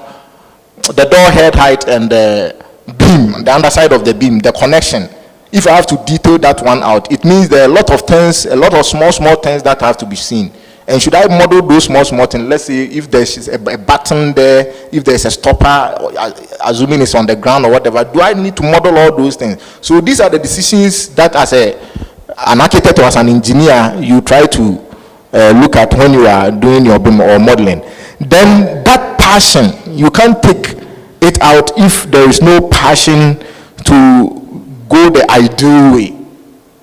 the door head height and the beam, the underside of the beam, the connection. If I have to detail that one out, it means there are a lot of things, a lot of small things that have to be seen. And should I model those small things? Let's say if there's a button there, if there's a stopper, assuming it's on the ground or whatever, do I need to model all those things? So these are the decisions that as an architect or as an engineer, you try to look at when you are doing your BIM or modeling. Then that passion, you can't take it out if there is no passion to go the ideal way.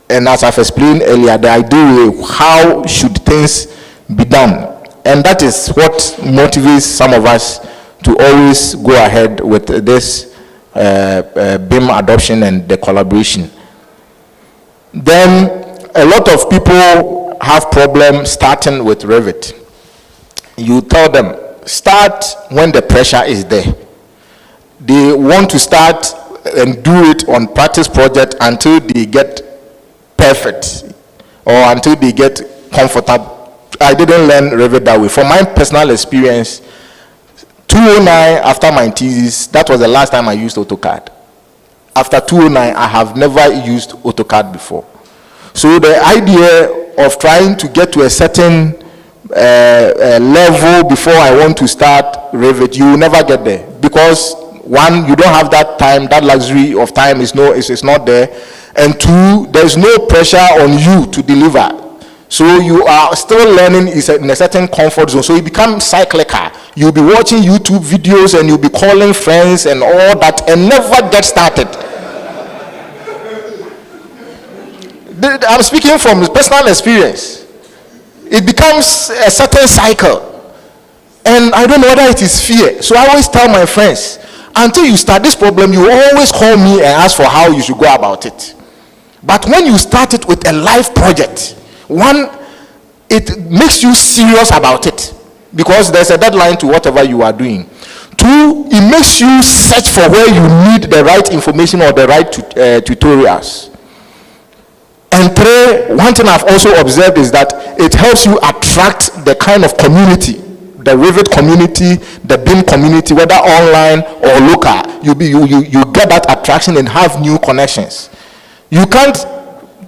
And as I've explained earlier, the ideal way, how should things be done? And that is what motivates some of us to always go ahead with this BIM adoption and the collaboration. Then a lot of people have problems starting with Revit. You tell them, start when the pressure is there. They want to start and do it on practice project until they get perfect or until they get comfortable. I didn't learn Revit that way. From my personal experience, 2009, after my thesis, that was the last time I used AutoCAD. After 2009, I have never used AutoCAD before. So the idea of trying to get to a certain level before I want to start Revit, you will never get there. Because one, you don't have that time, that luxury of time is not there. And two, there's no pressure on you to deliver. So you are still learning in a certain comfort zone. So you become cyclical. You'll be watching YouTube videos and you'll be calling friends and all that and never get started. I'm speaking from personal experience. It becomes a certain cycle. And I don't know whether it is fear. So I always tell my friends, until you start this problem, you always call me and ask for how you should go about it. But when you start it with a live project, one, it makes you serious about it because there's a deadline to whatever you are doing. Two, it makes you search for where you need the right information or the right tutorials. And three, one thing I've also observed is that it helps you attract the kind of community, the Revit community, the BIM community, whether online or local. You get that attraction and have new connections. You can't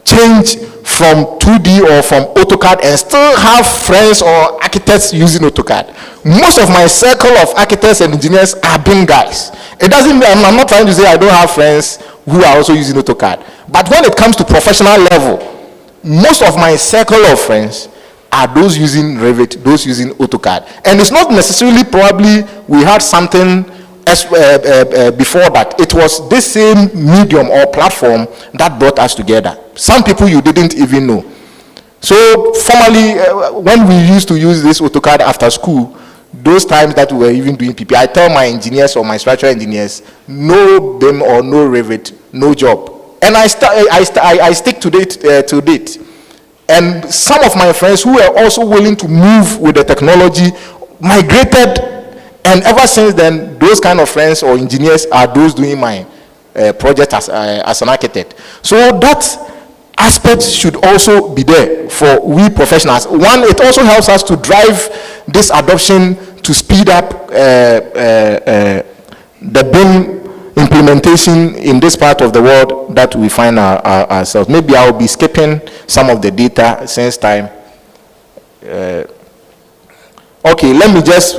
change from 2D or from AutoCAD and still have friends or architects using AutoCAD. Most of my circle of architects and engineers are BIM guys. It doesn't mean, I'm not trying to say I don't have friends who are also using AutoCAD. But when it comes to professional level, most of my circle of friends are those using Revit, those using AutoCAD. And it's not necessarily probably we had something before that. It was this same medium or platform that brought us together. Some people you didn't even know. So formally, when we used to use this AutoCAD after school, those times that we were even doing PP, I tell my engineers or my structural engineers, no BIM or no Revit, no job. And I stick to date. And some of my friends who were also willing to move with the technology migrated. And ever since then, those kind of friends or engineers are those doing my project as an architect. So that aspect should also be there for we professionals. One, it also helps us to drive this adoption to speed up the BIM implementation in this part of the world that we find ourselves. Maybe I'll be skipping some of the data since time. Okay, let me just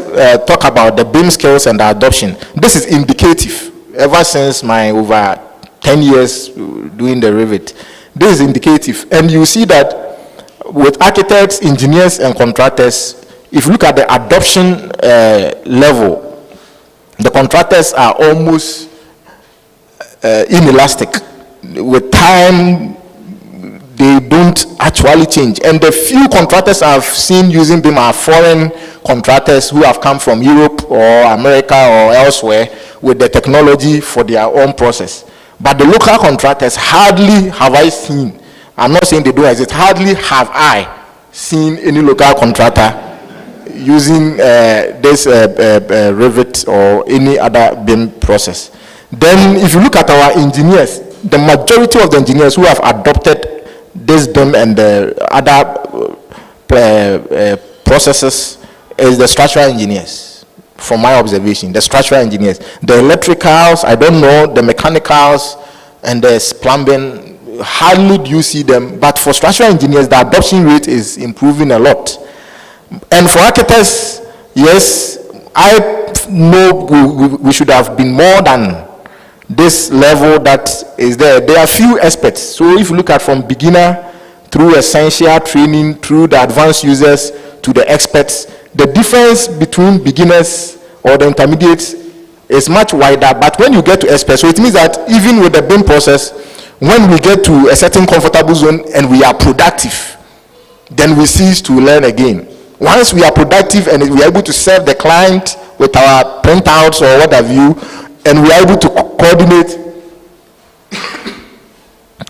talk about the BIM skills and the adoption. This is indicative. Ever since my over 10 years doing the Revit, this is indicative. And you see that with architects, engineers, and contractors, if you look at the adoption level, the contractors are almost inelastic. With time, they don't actually change. And the few contractors I've seen using BIM are foreign contractors who have come from Europe or America or elsewhere with the technology for their own process. But the local contractors, hardly have I seen, I'm not saying they don't exist, hardly have I seen any local contractor using this Revit or any other BIM process. Then if you look at our engineers, the majority of the engineers who have adopted this BIM and the other processes is the structural engineers, from my observation, the structural engineers. The electricals, I don't know, the mechanicals, and the plumbing, hardly do you see them. But for structural engineers, the adoption rate is improving a lot. And for architects, yes, I know we should have been more than this level that is there. There are few experts. So if you look at from beginner through essential training, through the advanced users to the experts, the difference between beginners or the intermediates is much wider. But when you get to experts, so it means that even with the BIM process, when we get to a certain comfortable zone and we are productive, then we cease to learn again. Once we are productive and we are able to serve the client with our printouts or what have you, and we are able to coordinate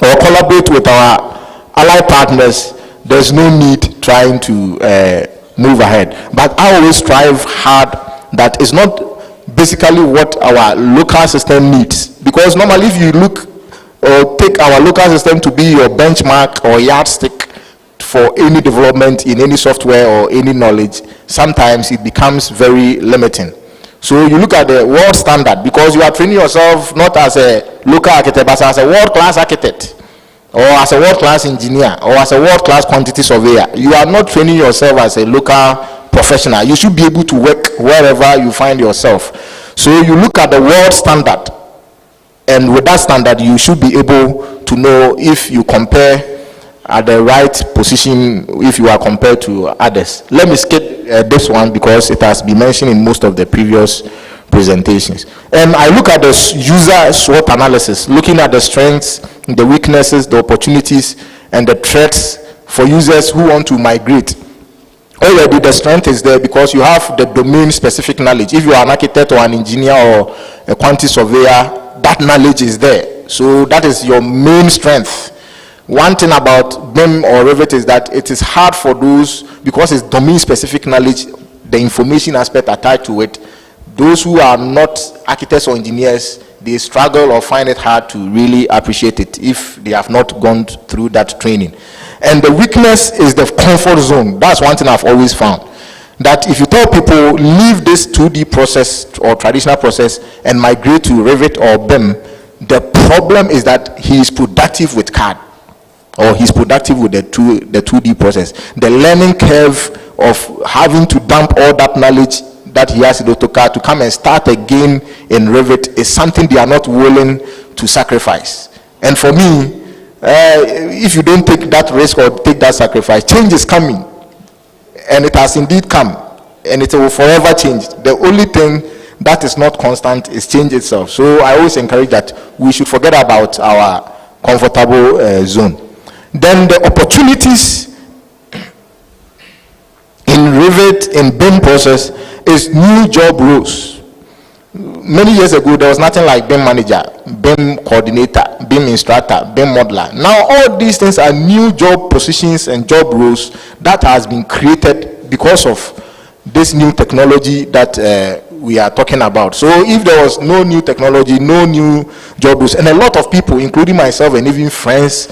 or collaborate with our allied partners, there's no need trying to move ahead. But I always strive hard that it's not basically what our local system needs. Because normally if you look or take our local system to be your benchmark or yardstick for any development in any software or any knowledge, sometimes it becomes very limiting. So you look at the world standard, because you are training yourself not as a local architect, but as a world-class architect, or as a world-class engineer, or as a world-class quantity surveyor. You are not training yourself as a local professional. You should be able to work wherever you find yourself. So you look at the world standard, and with that standard, you should be able to know if you compare at the right position, if you are compared to others. Let me skip this one because it has been mentioned in most of the previous presentations. And I look at the user SWOT analysis, looking at the strengths, the weaknesses, the opportunities, and the threats for users who want to migrate. Already the strength is there because you have the domain-specific knowledge. If you are an architect or an engineer or a quantity surveyor, that knowledge is there. So that is your main strength. One thing about BIM or Revit is that it is hard for those, because it's domain-specific knowledge, the information aspect attached to it. Those who are not architects or engineers, they struggle or find it hard to really appreciate it if they have not gone through that training. And the weakness is the comfort zone. That's one thing I've always found. That if you tell people, leave this 2D process or traditional process and migrate to Revit or BIM, the problem is that he is productive with CAD, or he's productive with the 2D process. The learning curve of having to dump all that knowledge that he has in AutoCAD to come and start again in Revit is something they are not willing to sacrifice. And for me, if you don't take that risk or take that sacrifice, change is coming. And it has indeed come. And it will forever change. The only thing that is not constant is change itself. So I always encourage that we should forget about our comfortable zone. Then the opportunities in Revit, in BIM process, is new job roles. Many years ago, there was nothing like BIM manager, BIM coordinator, BIM instructor, BIM modeler. Now, all these things are new job positions and job roles that has been created because of this new technology that we are talking about. So if there was no new technology, no new job roles, and a lot of people, including myself and even friends,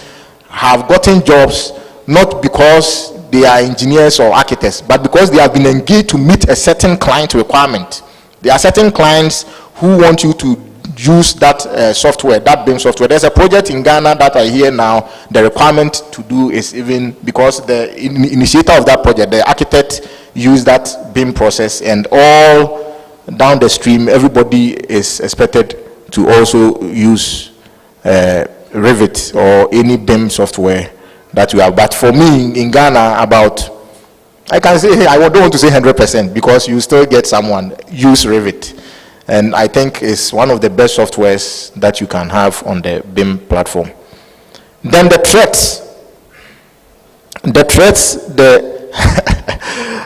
have gotten jobs not because they are engineers or architects, but because they have been engaged to meet a certain client requirement. There are certain clients who want you to use that software, that BIM software. There's a project in Ghana that I hear now, the requirement to do is even, because the initiator of that project, the architect, used that BIM process, and all down the stream, everybody is expected to also use Revit or any BIM software that you have. But for me in Ghana, about, I can say, I don't want to say 100% because you still get someone use Revit, and I think it's one of the best softwares that you can have on the BIM platform. Then the threats,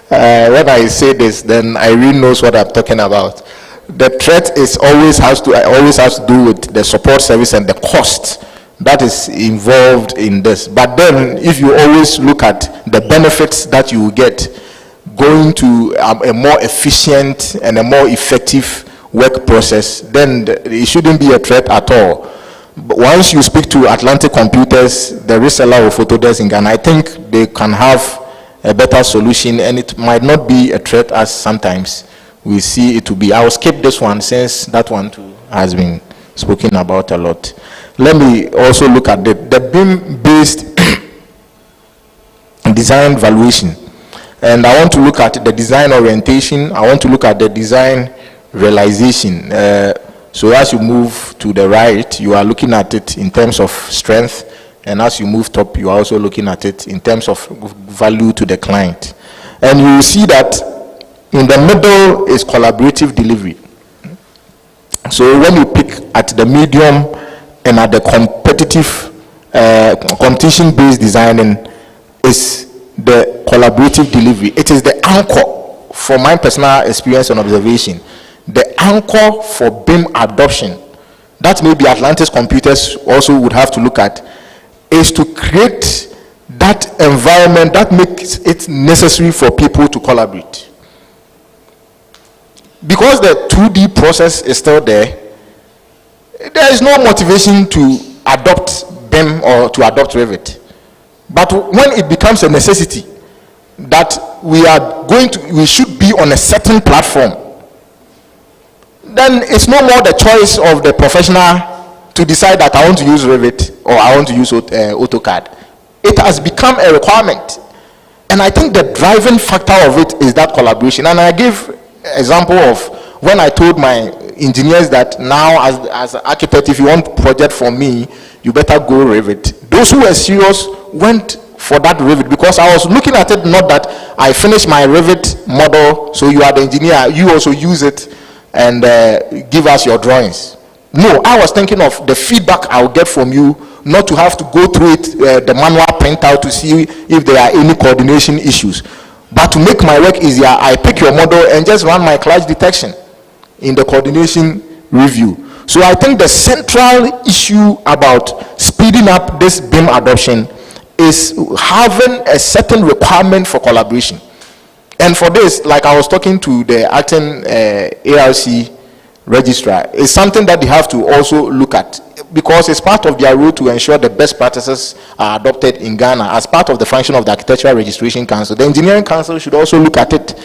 when I say this, then Irene knows what I'm talking about. The threat is always has to do with the support service and the cost that is involved in this. But then if you always look at the benefits that you get going to a more efficient and a more effective work process, then it shouldn't be a threat at all. But once you speak to Atlantic Computers, the reseller of Autodesk in Ghana, I think they can have a better solution, and it might not be a threat as sometimes we see it to be. I'll skip this one since that one too has been spoken about a lot. Let me also look at the BIM-based design valuation. And I want to look at the design orientation. I want to look at the design realization. So as you move to the right, you are looking at it in terms of strength. And as you move top, you are also looking at it in terms of value to the client. And you will see that in the middle is collaborative delivery. So when you pick at the medium and at the competitive, competition-based designing, is the collaborative delivery. It is the anchor, from my personal experience and observation, the anchor for BIM adoption, that maybe Atlantis Computers also would have to look at, is to create that environment that makes it necessary for people to collaborate. Because the 2D process is still there, there is no motivation to adopt BIM or to adopt Revit. But when it becomes a necessity that we should be on a certain platform, then it's no more the choice of the professional to decide that I want to use Revit or I want to use AutoCAD. It has become a requirement. And I think the driving factor of it is that collaboration. And I give example of when I told my engineers that now as an architect, if you want project from me, you better go Revit. Those who were serious went for that Revit, because I was looking at it not that I finished my Revit model, so you are the engineer, you also use it and give us your drawings. No, I was thinking of the feedback I'll get from you, not to have to go through it, the manual printout to see if there are any coordination issues. But to make my work easier, I pick your model and just run my clash detection in the coordination review. So I think the central issue about speeding up this BIM adoption is having a certain requirement for collaboration. And for this, like I was talking to the acting ARC registrar, it's something that they have to also look at, because it's part of their role to ensure the best practices are adopted in Ghana as part of the function of the Architectural Registration Council. The Engineering Council should also look at it,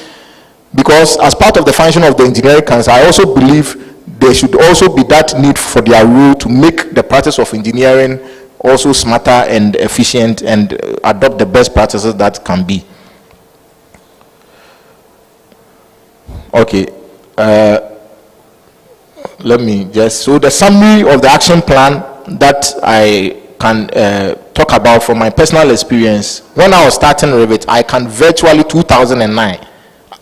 because as part of the function of the Engineering Council, I also believe there should also be that need for their role to make the practice of engineering also smarter and efficient and adopt the best practices that can be. Okay. Let me just, so the summary of the action plan that I can talk about from my personal experience. When I was starting Revit, I can virtually, 2009,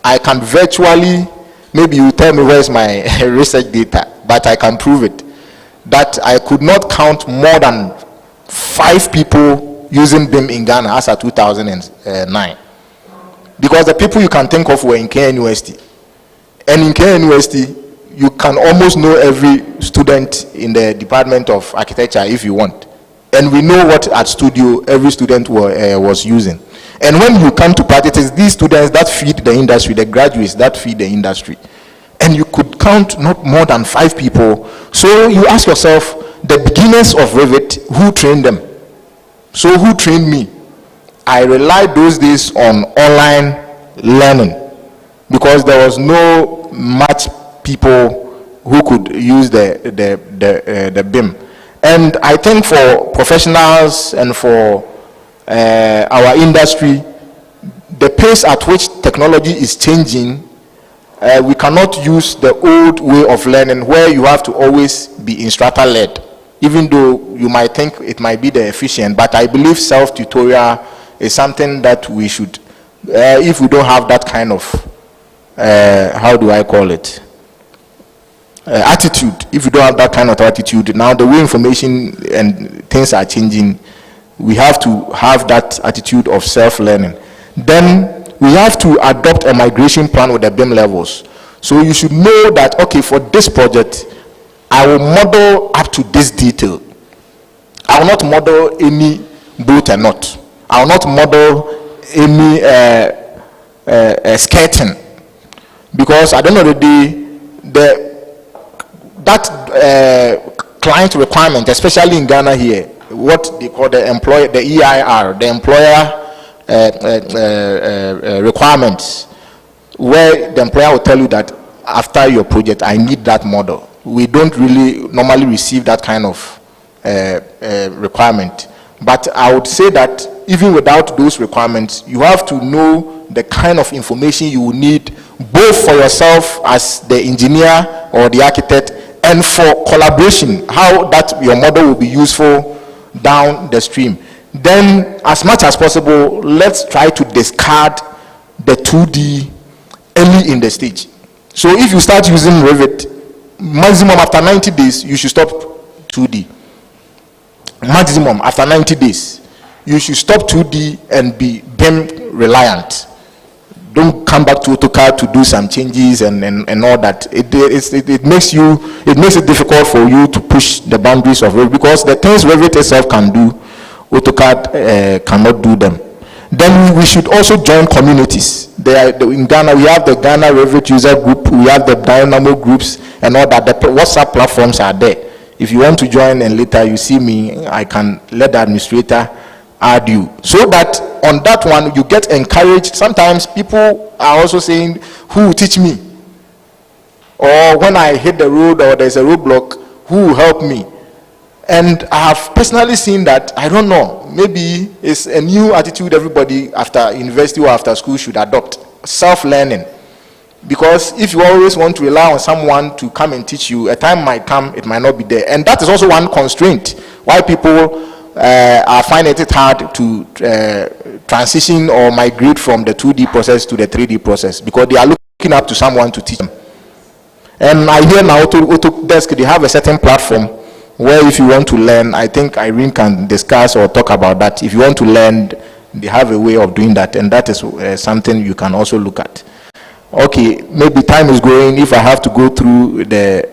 I can virtually, maybe you tell me where's my research data, but I can prove it, that I could not count more than 5 people using BIM in Ghana as of 2009. Because the people you can think of were in KNUST. And in KNUST, you can almost know every student in the Department of Architecture if you want. And we know what at studio every student was using. And when you come to practice, it's these students that feed the industry, the graduates that feed the industry. And you could count not more than 5 people. So you ask yourself, the beginners of Revit, who trained them? So who trained me? I relied those days on online learning, because there was no much people who could use the BIM. And I think for professionals and for our industry, the pace at which technology is changing, we cannot use the old way of learning where you have to always be instructor-led, even though you might think it might be the efficient. But I believe self-tutorial is something that we should, if we don't have that kind of, how do I call it? Attitude. If you don't have that kind of attitude, now the way information and things are changing, we have to have that attitude of self-learning. Then we have to adopt a migration plan with the BIM levels. So you should know that, okay, for this project, I will model up to this detail. I will not model any bolt and nut. I will not model any skirting, because at the end of the day, that client requirement, especially in Ghana here, what they call the employer, the EIR, the employer requirements, where the employer will tell you that after your project, I need that model. We don't really normally receive that kind of requirement. But I would say that even without those requirements, you have to know the kind of information you will need, both for yourself as the engineer or the architect, and for collaboration, how that your model will be useful down the stream. Then, as much as possible, let's try to discard the 2D early in the stage. So if you start using Revit, maximum after 90 days, you should stop 2D. Maximum after 90 days, you should stop 2D and be BIM reliant. Don't come back to AutoCAD to do some changes and all that. It makes it difficult for you to push the boundaries of Revit, because the things Revit itself can do, AutoCAD cannot do them. Then we should also join communities. In Ghana, we have the Ghana Revit user group, we have the Dynamo groups and all that. The WhatsApp platforms are there. If you want to join and later you see me, I can let the administrator add you. So that on that one, you get encouraged. Sometimes people are also saying, who will teach me? Or when I hit the road or there's a roadblock, who will help me? And I have personally seen that, I don't know, maybe it's a new attitude everybody after university or after school should adopt, self-learning. Because if you always want to rely on someone to come and teach you, a time might come, it might not be there. And that is also one constraint why people are finding it hard to transition or migrate from the 2D process to the 3D process, because they are looking up to someone to teach them. And I hear now Autodesk, they have a certain platform where if you want to learn, I think Irene can discuss or talk about that. If you want to learn, they have a way of doing that, and that is something you can also look at. Okay, maybe time is going. If I have to go through the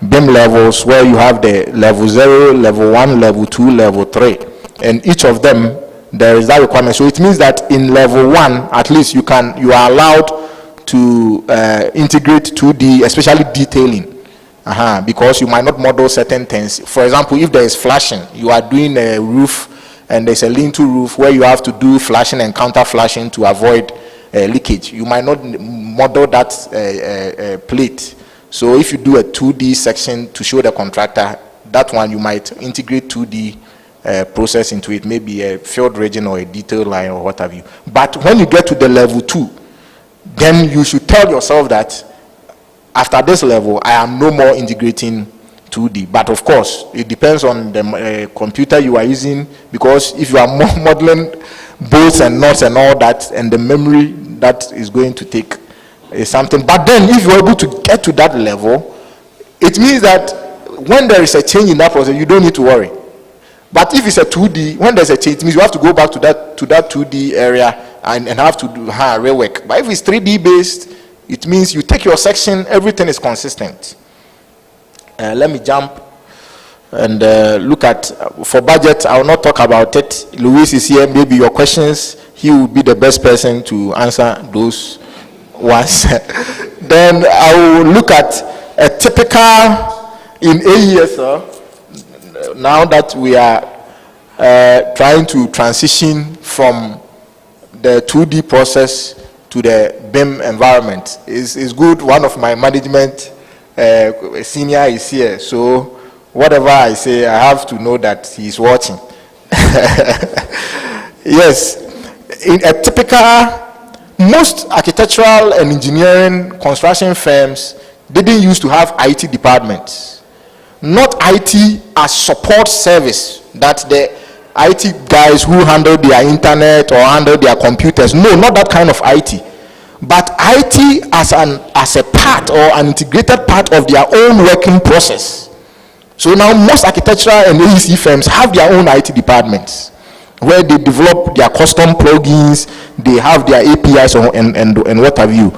BIM levels, where you have the level 0, level 1, level 2, level 3, and each of them there is that requirement. So it means that in level 1, at least you are allowed to integrate 2D, especially detailing. Because you might not model certain things. For example, if there is flashing, you are doing a roof and there's a lean-to roof where you have to do flashing and counter flashing to avoid leakage. You might not model that plate. So if you do a 2D section to show the contractor, that one you might integrate 2D process into it, maybe a field region or a detail line or what have you. But when you get to the level 2, then you should tell yourself that after this level, I am no more integrating 2D. But of course, it depends on the computer you are using, because if you are modeling bolts and nuts and all that, and the memory that is going to take is something. But then if you are able to get to that level, it means that when there is a change in that process, you don't need to worry. But if it's a 2D, when there's a change, it means you have to go back to that 2D area and have to do rework. But if it's 3D based, it means you take your section, everything is consistent. Let me jump and look at, for budget, I will not talk about it. Luis is here, maybe your questions, he will be the best person to answer those ones. Then I will look at a typical, in AES, now that we are trying to transition from the 2D process to the BIM environment. Is good. One of my management senior is here, so whatever I say, I have to know that he's watching. Yes, in a typical, most architectural and engineering construction firms didn't used to have IT departments. Not IT as support service, that the IT guys who handle their internet or handle their computers. No, not that kind of IT. But IT as a part or an integrated part of their own working process. So now most architectural and AEC firms have their own IT departments where they develop their custom plugins, they have their APIs and what have you.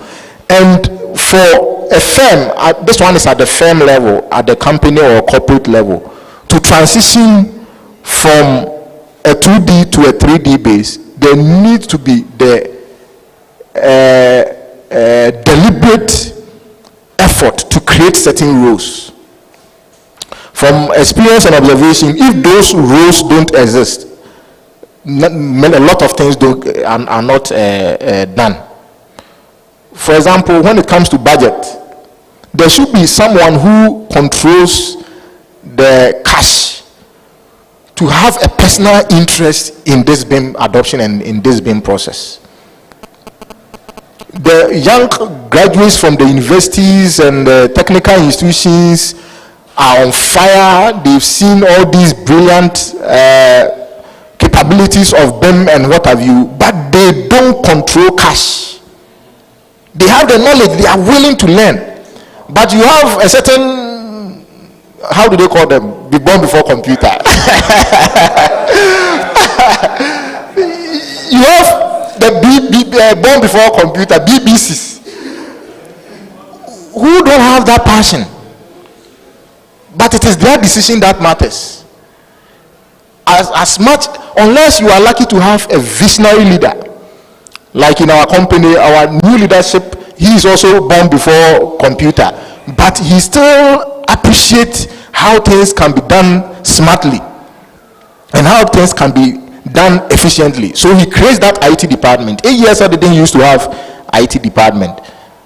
And for a firm, this one is at the firm level, at the company or corporate level, to transition from a 2D to a 3D base, there needs to be the deliberate effort to create certain roles. From experience and observation, if those roles don't exist, a lot of things are not done. For example, when it comes to budget, there should be someone who controls the cash to have a personal interest in this BIM adoption and in this BIM process. The young graduates from the universities and the technical institutions are on fire. They've seen all these brilliant capabilities of BIM and what have you, but they don't control cash. They have the knowledge, they are willing to learn, but you have a certain, how do they call them? Be born before computer. You have the born before computer, BBCs, who don't have that passion. But it is their decision that matters. As much, unless you are lucky to have a visionary leader, like in our company, our new leadership, he is also born before computer, but he still appreciates how things can be done smartly and how things can be done efficiently. So he creates that IT department. 8 years ago, they didn't used to have IT department,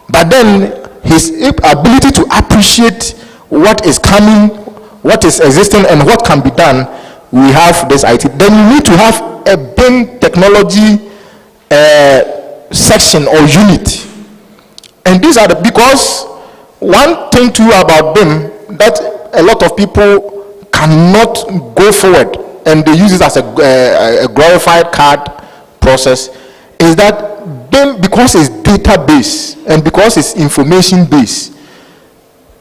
but then his ability to appreciate what is coming, what is existing, and what can be done, we have this IT. Then you need to have a BIM technology section or unit, and these are because one thing too about BIM that a lot of people cannot go forward and they use it as a glorified CAD process is that BIM, because it's database and because it's information based,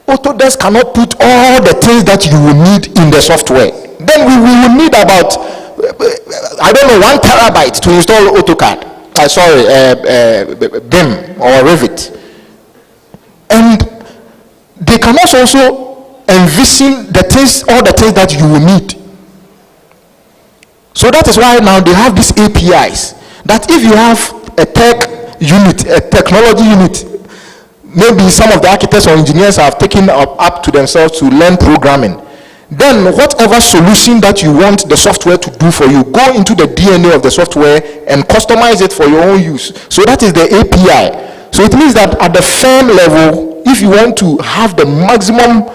Autodesk cannot put all the things that you will need in the software. Then we will need about, I don't know, 1 terabyte to install AutoCAD. BIM or Revit. And they cannot also envision the things, all the things that you will need. So that is why now they have these APIs, that if you have a tech unit, a technology unit, maybe some of the architects or engineers have taken up to themselves to learn programming, then whatever solution that you want the software to do for you, go into the DNA of the software and customize it for your own use. So that is the API. So it means that at the firm level, if you want to have the maximum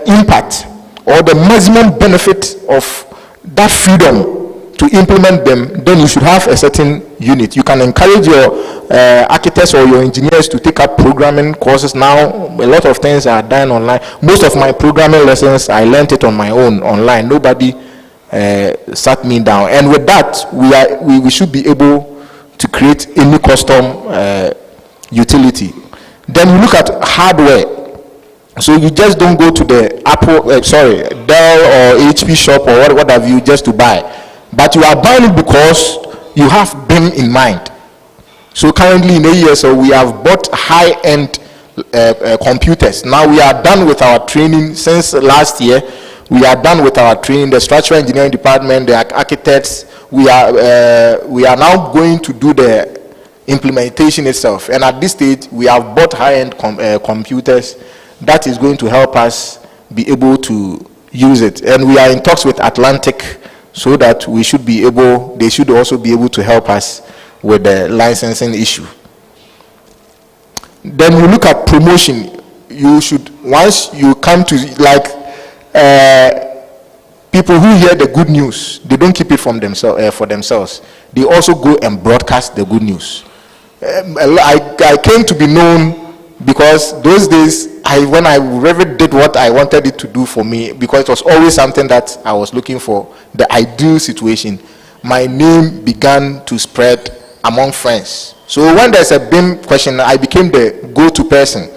impact or the maximum benefit of that freedom to implement them, then you should have a certain unit. You can encourage your architects or your engineers to take up programming courses. Now a lot of things are done online. Most of my programming lessons, I learned it on my own online. Nobody sat me down, and with that we should be able to create any custom utility. Then you look at hardware. So you just don't go to the Dell or HP shop or what have you just to buy, but you are buying it because you have BIM in mind. So currently in AESO, we have bought high-end computers. Now we are done with our training. Since last year, we are done with our training. The structural engineering department, the architects, we are now going to do the implementation itself. And at this stage, we have bought high-end computers that is going to help us be able to use it. And we are in talks with Atlantic so that we should be able, they should also be able to help us with the licensing issue. Then we look at promotion. You should, once you come to, like, people who hear the good news, they don't keep it from themselves, for themselves. They also go and broadcast the good news. I came to be known because those days, when I really did what I wanted it to do for me, because it was always something that I was looking for, the ideal situation, my name began to spread among friends. So when there's a BIM question, I became the go-to person.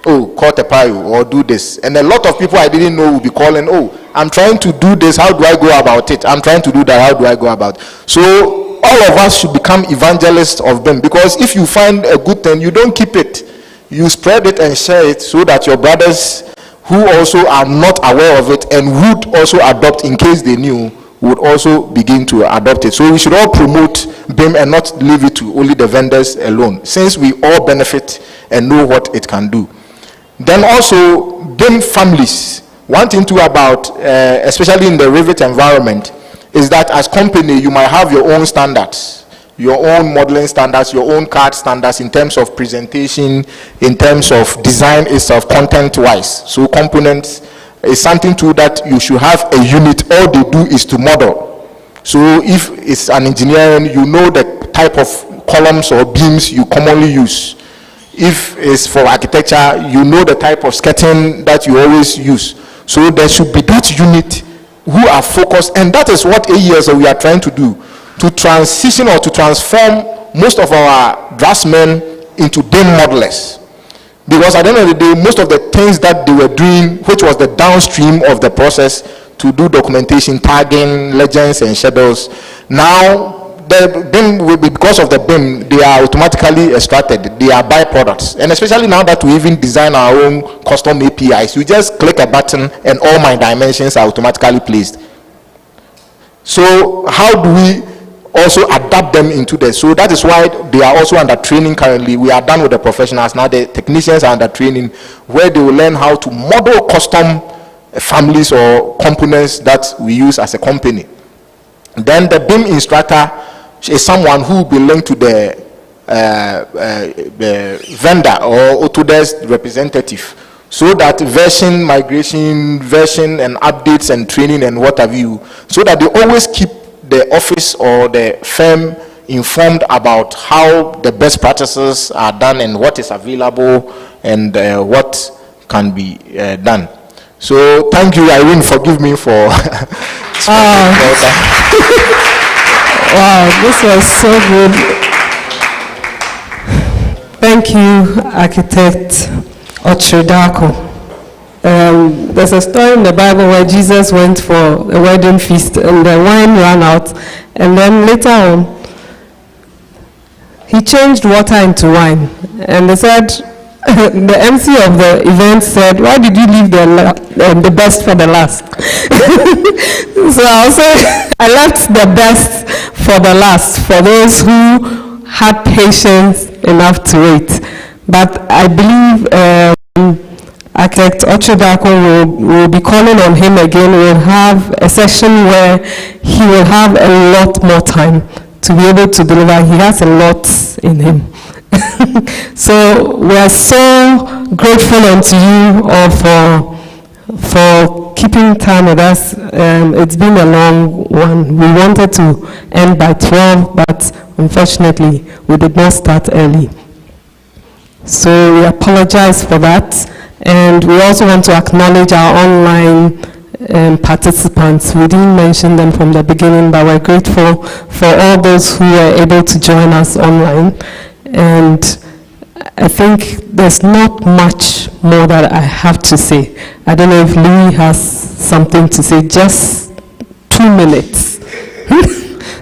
Oh, call Tepayo or do this. And a lot of people I didn't know would be calling, oh, I'm trying to do this, how do I go about it? I'm trying to do that, how do I go about it? So all of us should become evangelists of BIM, because if you find a good thing, you don't keep it. You spread it and share it so that your brothers who also are not aware of it and would also adopt in case they knew, would also begin to adopt it. So we should all promote BIM and not leave it to only the vendors alone, since we all benefit and know what it can do. Then also BIM families. One thing too about, especially in the Revit environment, is that as company you might have your own standards, your own modeling standards, your own CAD standards in terms of presentation, in terms of design itself, content-wise. So components, is something too that you should have a unit. All they do is to model. So if it's an engineering, you know the type of columns or beams you commonly use. If it's for architecture, you know the type of skirting that you always use. So there should be that unit who are focused, and that is what AES we are trying to do, to transition or to transform most of our draftsmen into BIM modelers. Because at the end of the day, most of the things that they were doing, which was the downstream of the process to do documentation, tagging, legends, and shadows, now the BIM will be, because of the BIM, they are automatically extracted. They are byproducts. And especially now that we even design our own custom APIs, you just click a button and all my dimensions are automatically placed. So how do we also adapt them into this? So that is why they are also under training currently. We are done with the professionals. Now the technicians are under training, where they will learn how to model custom families or components that we use as a company. Then the BIM instructor is someone who will be linked to the vendor or Autodesk representative, so that version migration, version and updates and training and what have you, so that they always keep the office or the firm informed about how the best practices are done and what is available and what can be done. So thank you, Irene, forgive me for Wow, this was so good. Thank you, Architect Ochudako. There's a story in the Bible where Jesus went for a wedding feast and the wine ran out, and then later on he changed water into wine, and they said, the MC of the event said, why did you leave the best for the last? So I'll say I left the best for the last, for those who had patience enough to wait. But I believe Architect Ochudako will be calling on him again. We'll have a session where he will have a lot more time to be able to deliver. He has a lot in him. So we are so grateful unto you all for keeping time with us. It's been a long one. We wanted to end by 12, but unfortunately we did not start early. So we apologize for that. And we also want to acknowledge our online participants. We didn't mention them from the beginning, but we're grateful for all those who were able to join us online. And I think there's not much more that I have to say. I don't know if Louis has something to say. Just 2 minutes.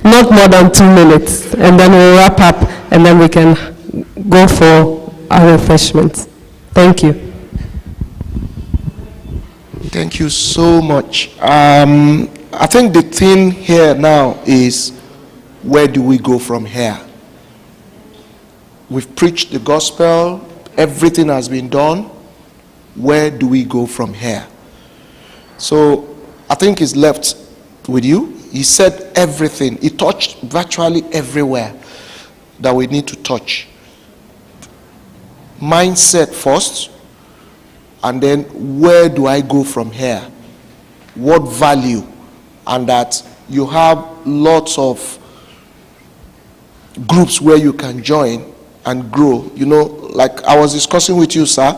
Not more than 2 minutes. And then we'll wrap up, and then we can go for our refreshments. Thank you. Thank you so much. I think the thing here now is, where do we go from here? We've preached the gospel, everything has been done. Where do we go from here? So I think it's left with you. He said everything. He touched virtually everywhere that we need to touch. Mindset first, and then where do I go from here? What value? And that you have lots of groups where you can join and grow. You know, like I was discussing with you, sir,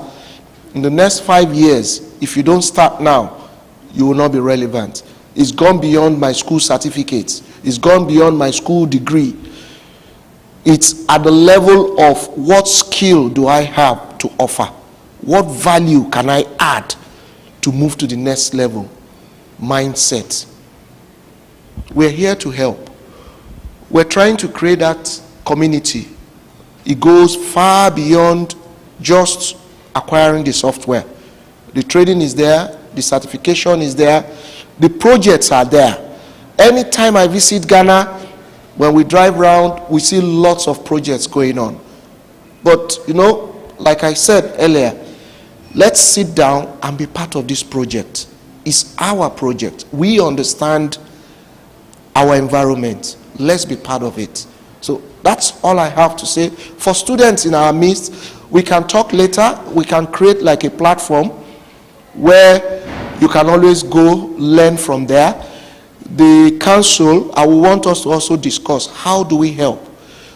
in the next 5 years, if you don't start now, you will not be relevant. It's gone beyond my school certificates. It's gone beyond my school degree. It's at the level of what skill do I have to offer? What value can I add to move to the next level? Mindset. We're here to help. We're trying to create that community. It goes far beyond just acquiring the software. The training is there, the certification is there, the projects are there. Anytime I visit Ghana, when we drive around, we see lots of projects going on. But, you know, like I said earlier, let's sit down and be part of this project. It's our project. We understand our environment. Let's be part of it. So that's all I have to say. For students in our midst, we can talk later. We can create like a platform where You can always go learn from there. The council, I will want us to also discuss how do we help,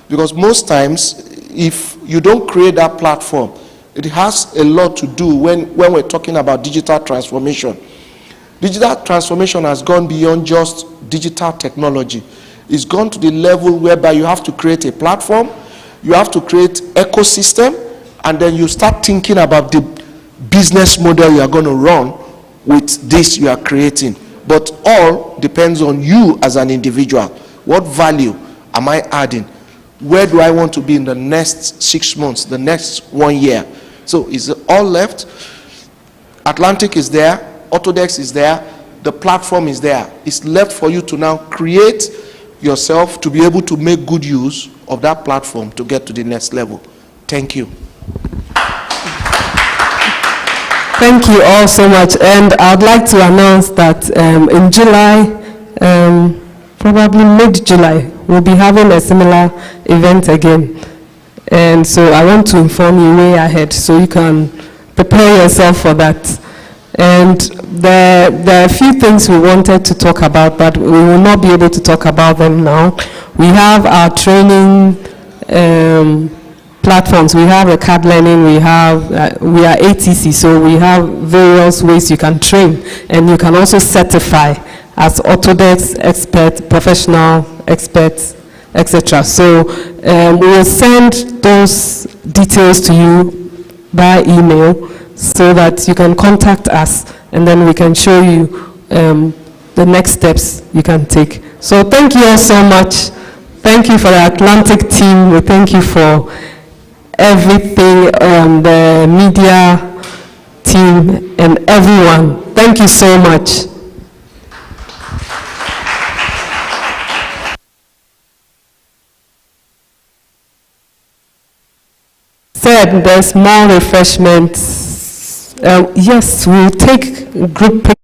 because most times if you don't create that platform, it has a lot to do when we're talking about digital transformation. Digital transformation has gone beyond just digital technology. It's gone to the level whereby you have to create a platform, you have to create ecosystem, and then you start thinking about the business model you are going to run with this you are creating. But all depends on you as an individual. What value am I adding? Where do I want to be in the next 6 months, the next 1 year? So is it all left? Atlantic is there, Autodesk is there, the platform is there. It's left for you to now create yourself to be able to make good use of that platform to get to the next level. Thank you. Thank you all so much. And I'd like to announce that in July, probably mid-July, we'll be having a similar event again. And so I want to inform you way ahead so you can prepare yourself for that. And there are a few things we wanted to talk about, but we will not be able to talk about them now. We have our training platforms. We have a CAD learning, we are ATC, so we have various ways you can train, and you can also certify as Autodesk expert, professional experts, etc. So we will send those details to you by email so that you can contact us, and then we can show you the next steps you can take. So thank you all so much. Thank you for the Atlantic team. We thank you for everything, the media team and everyone. Thank you so much. Said there's more refreshments. Yes, we'll take group pictures.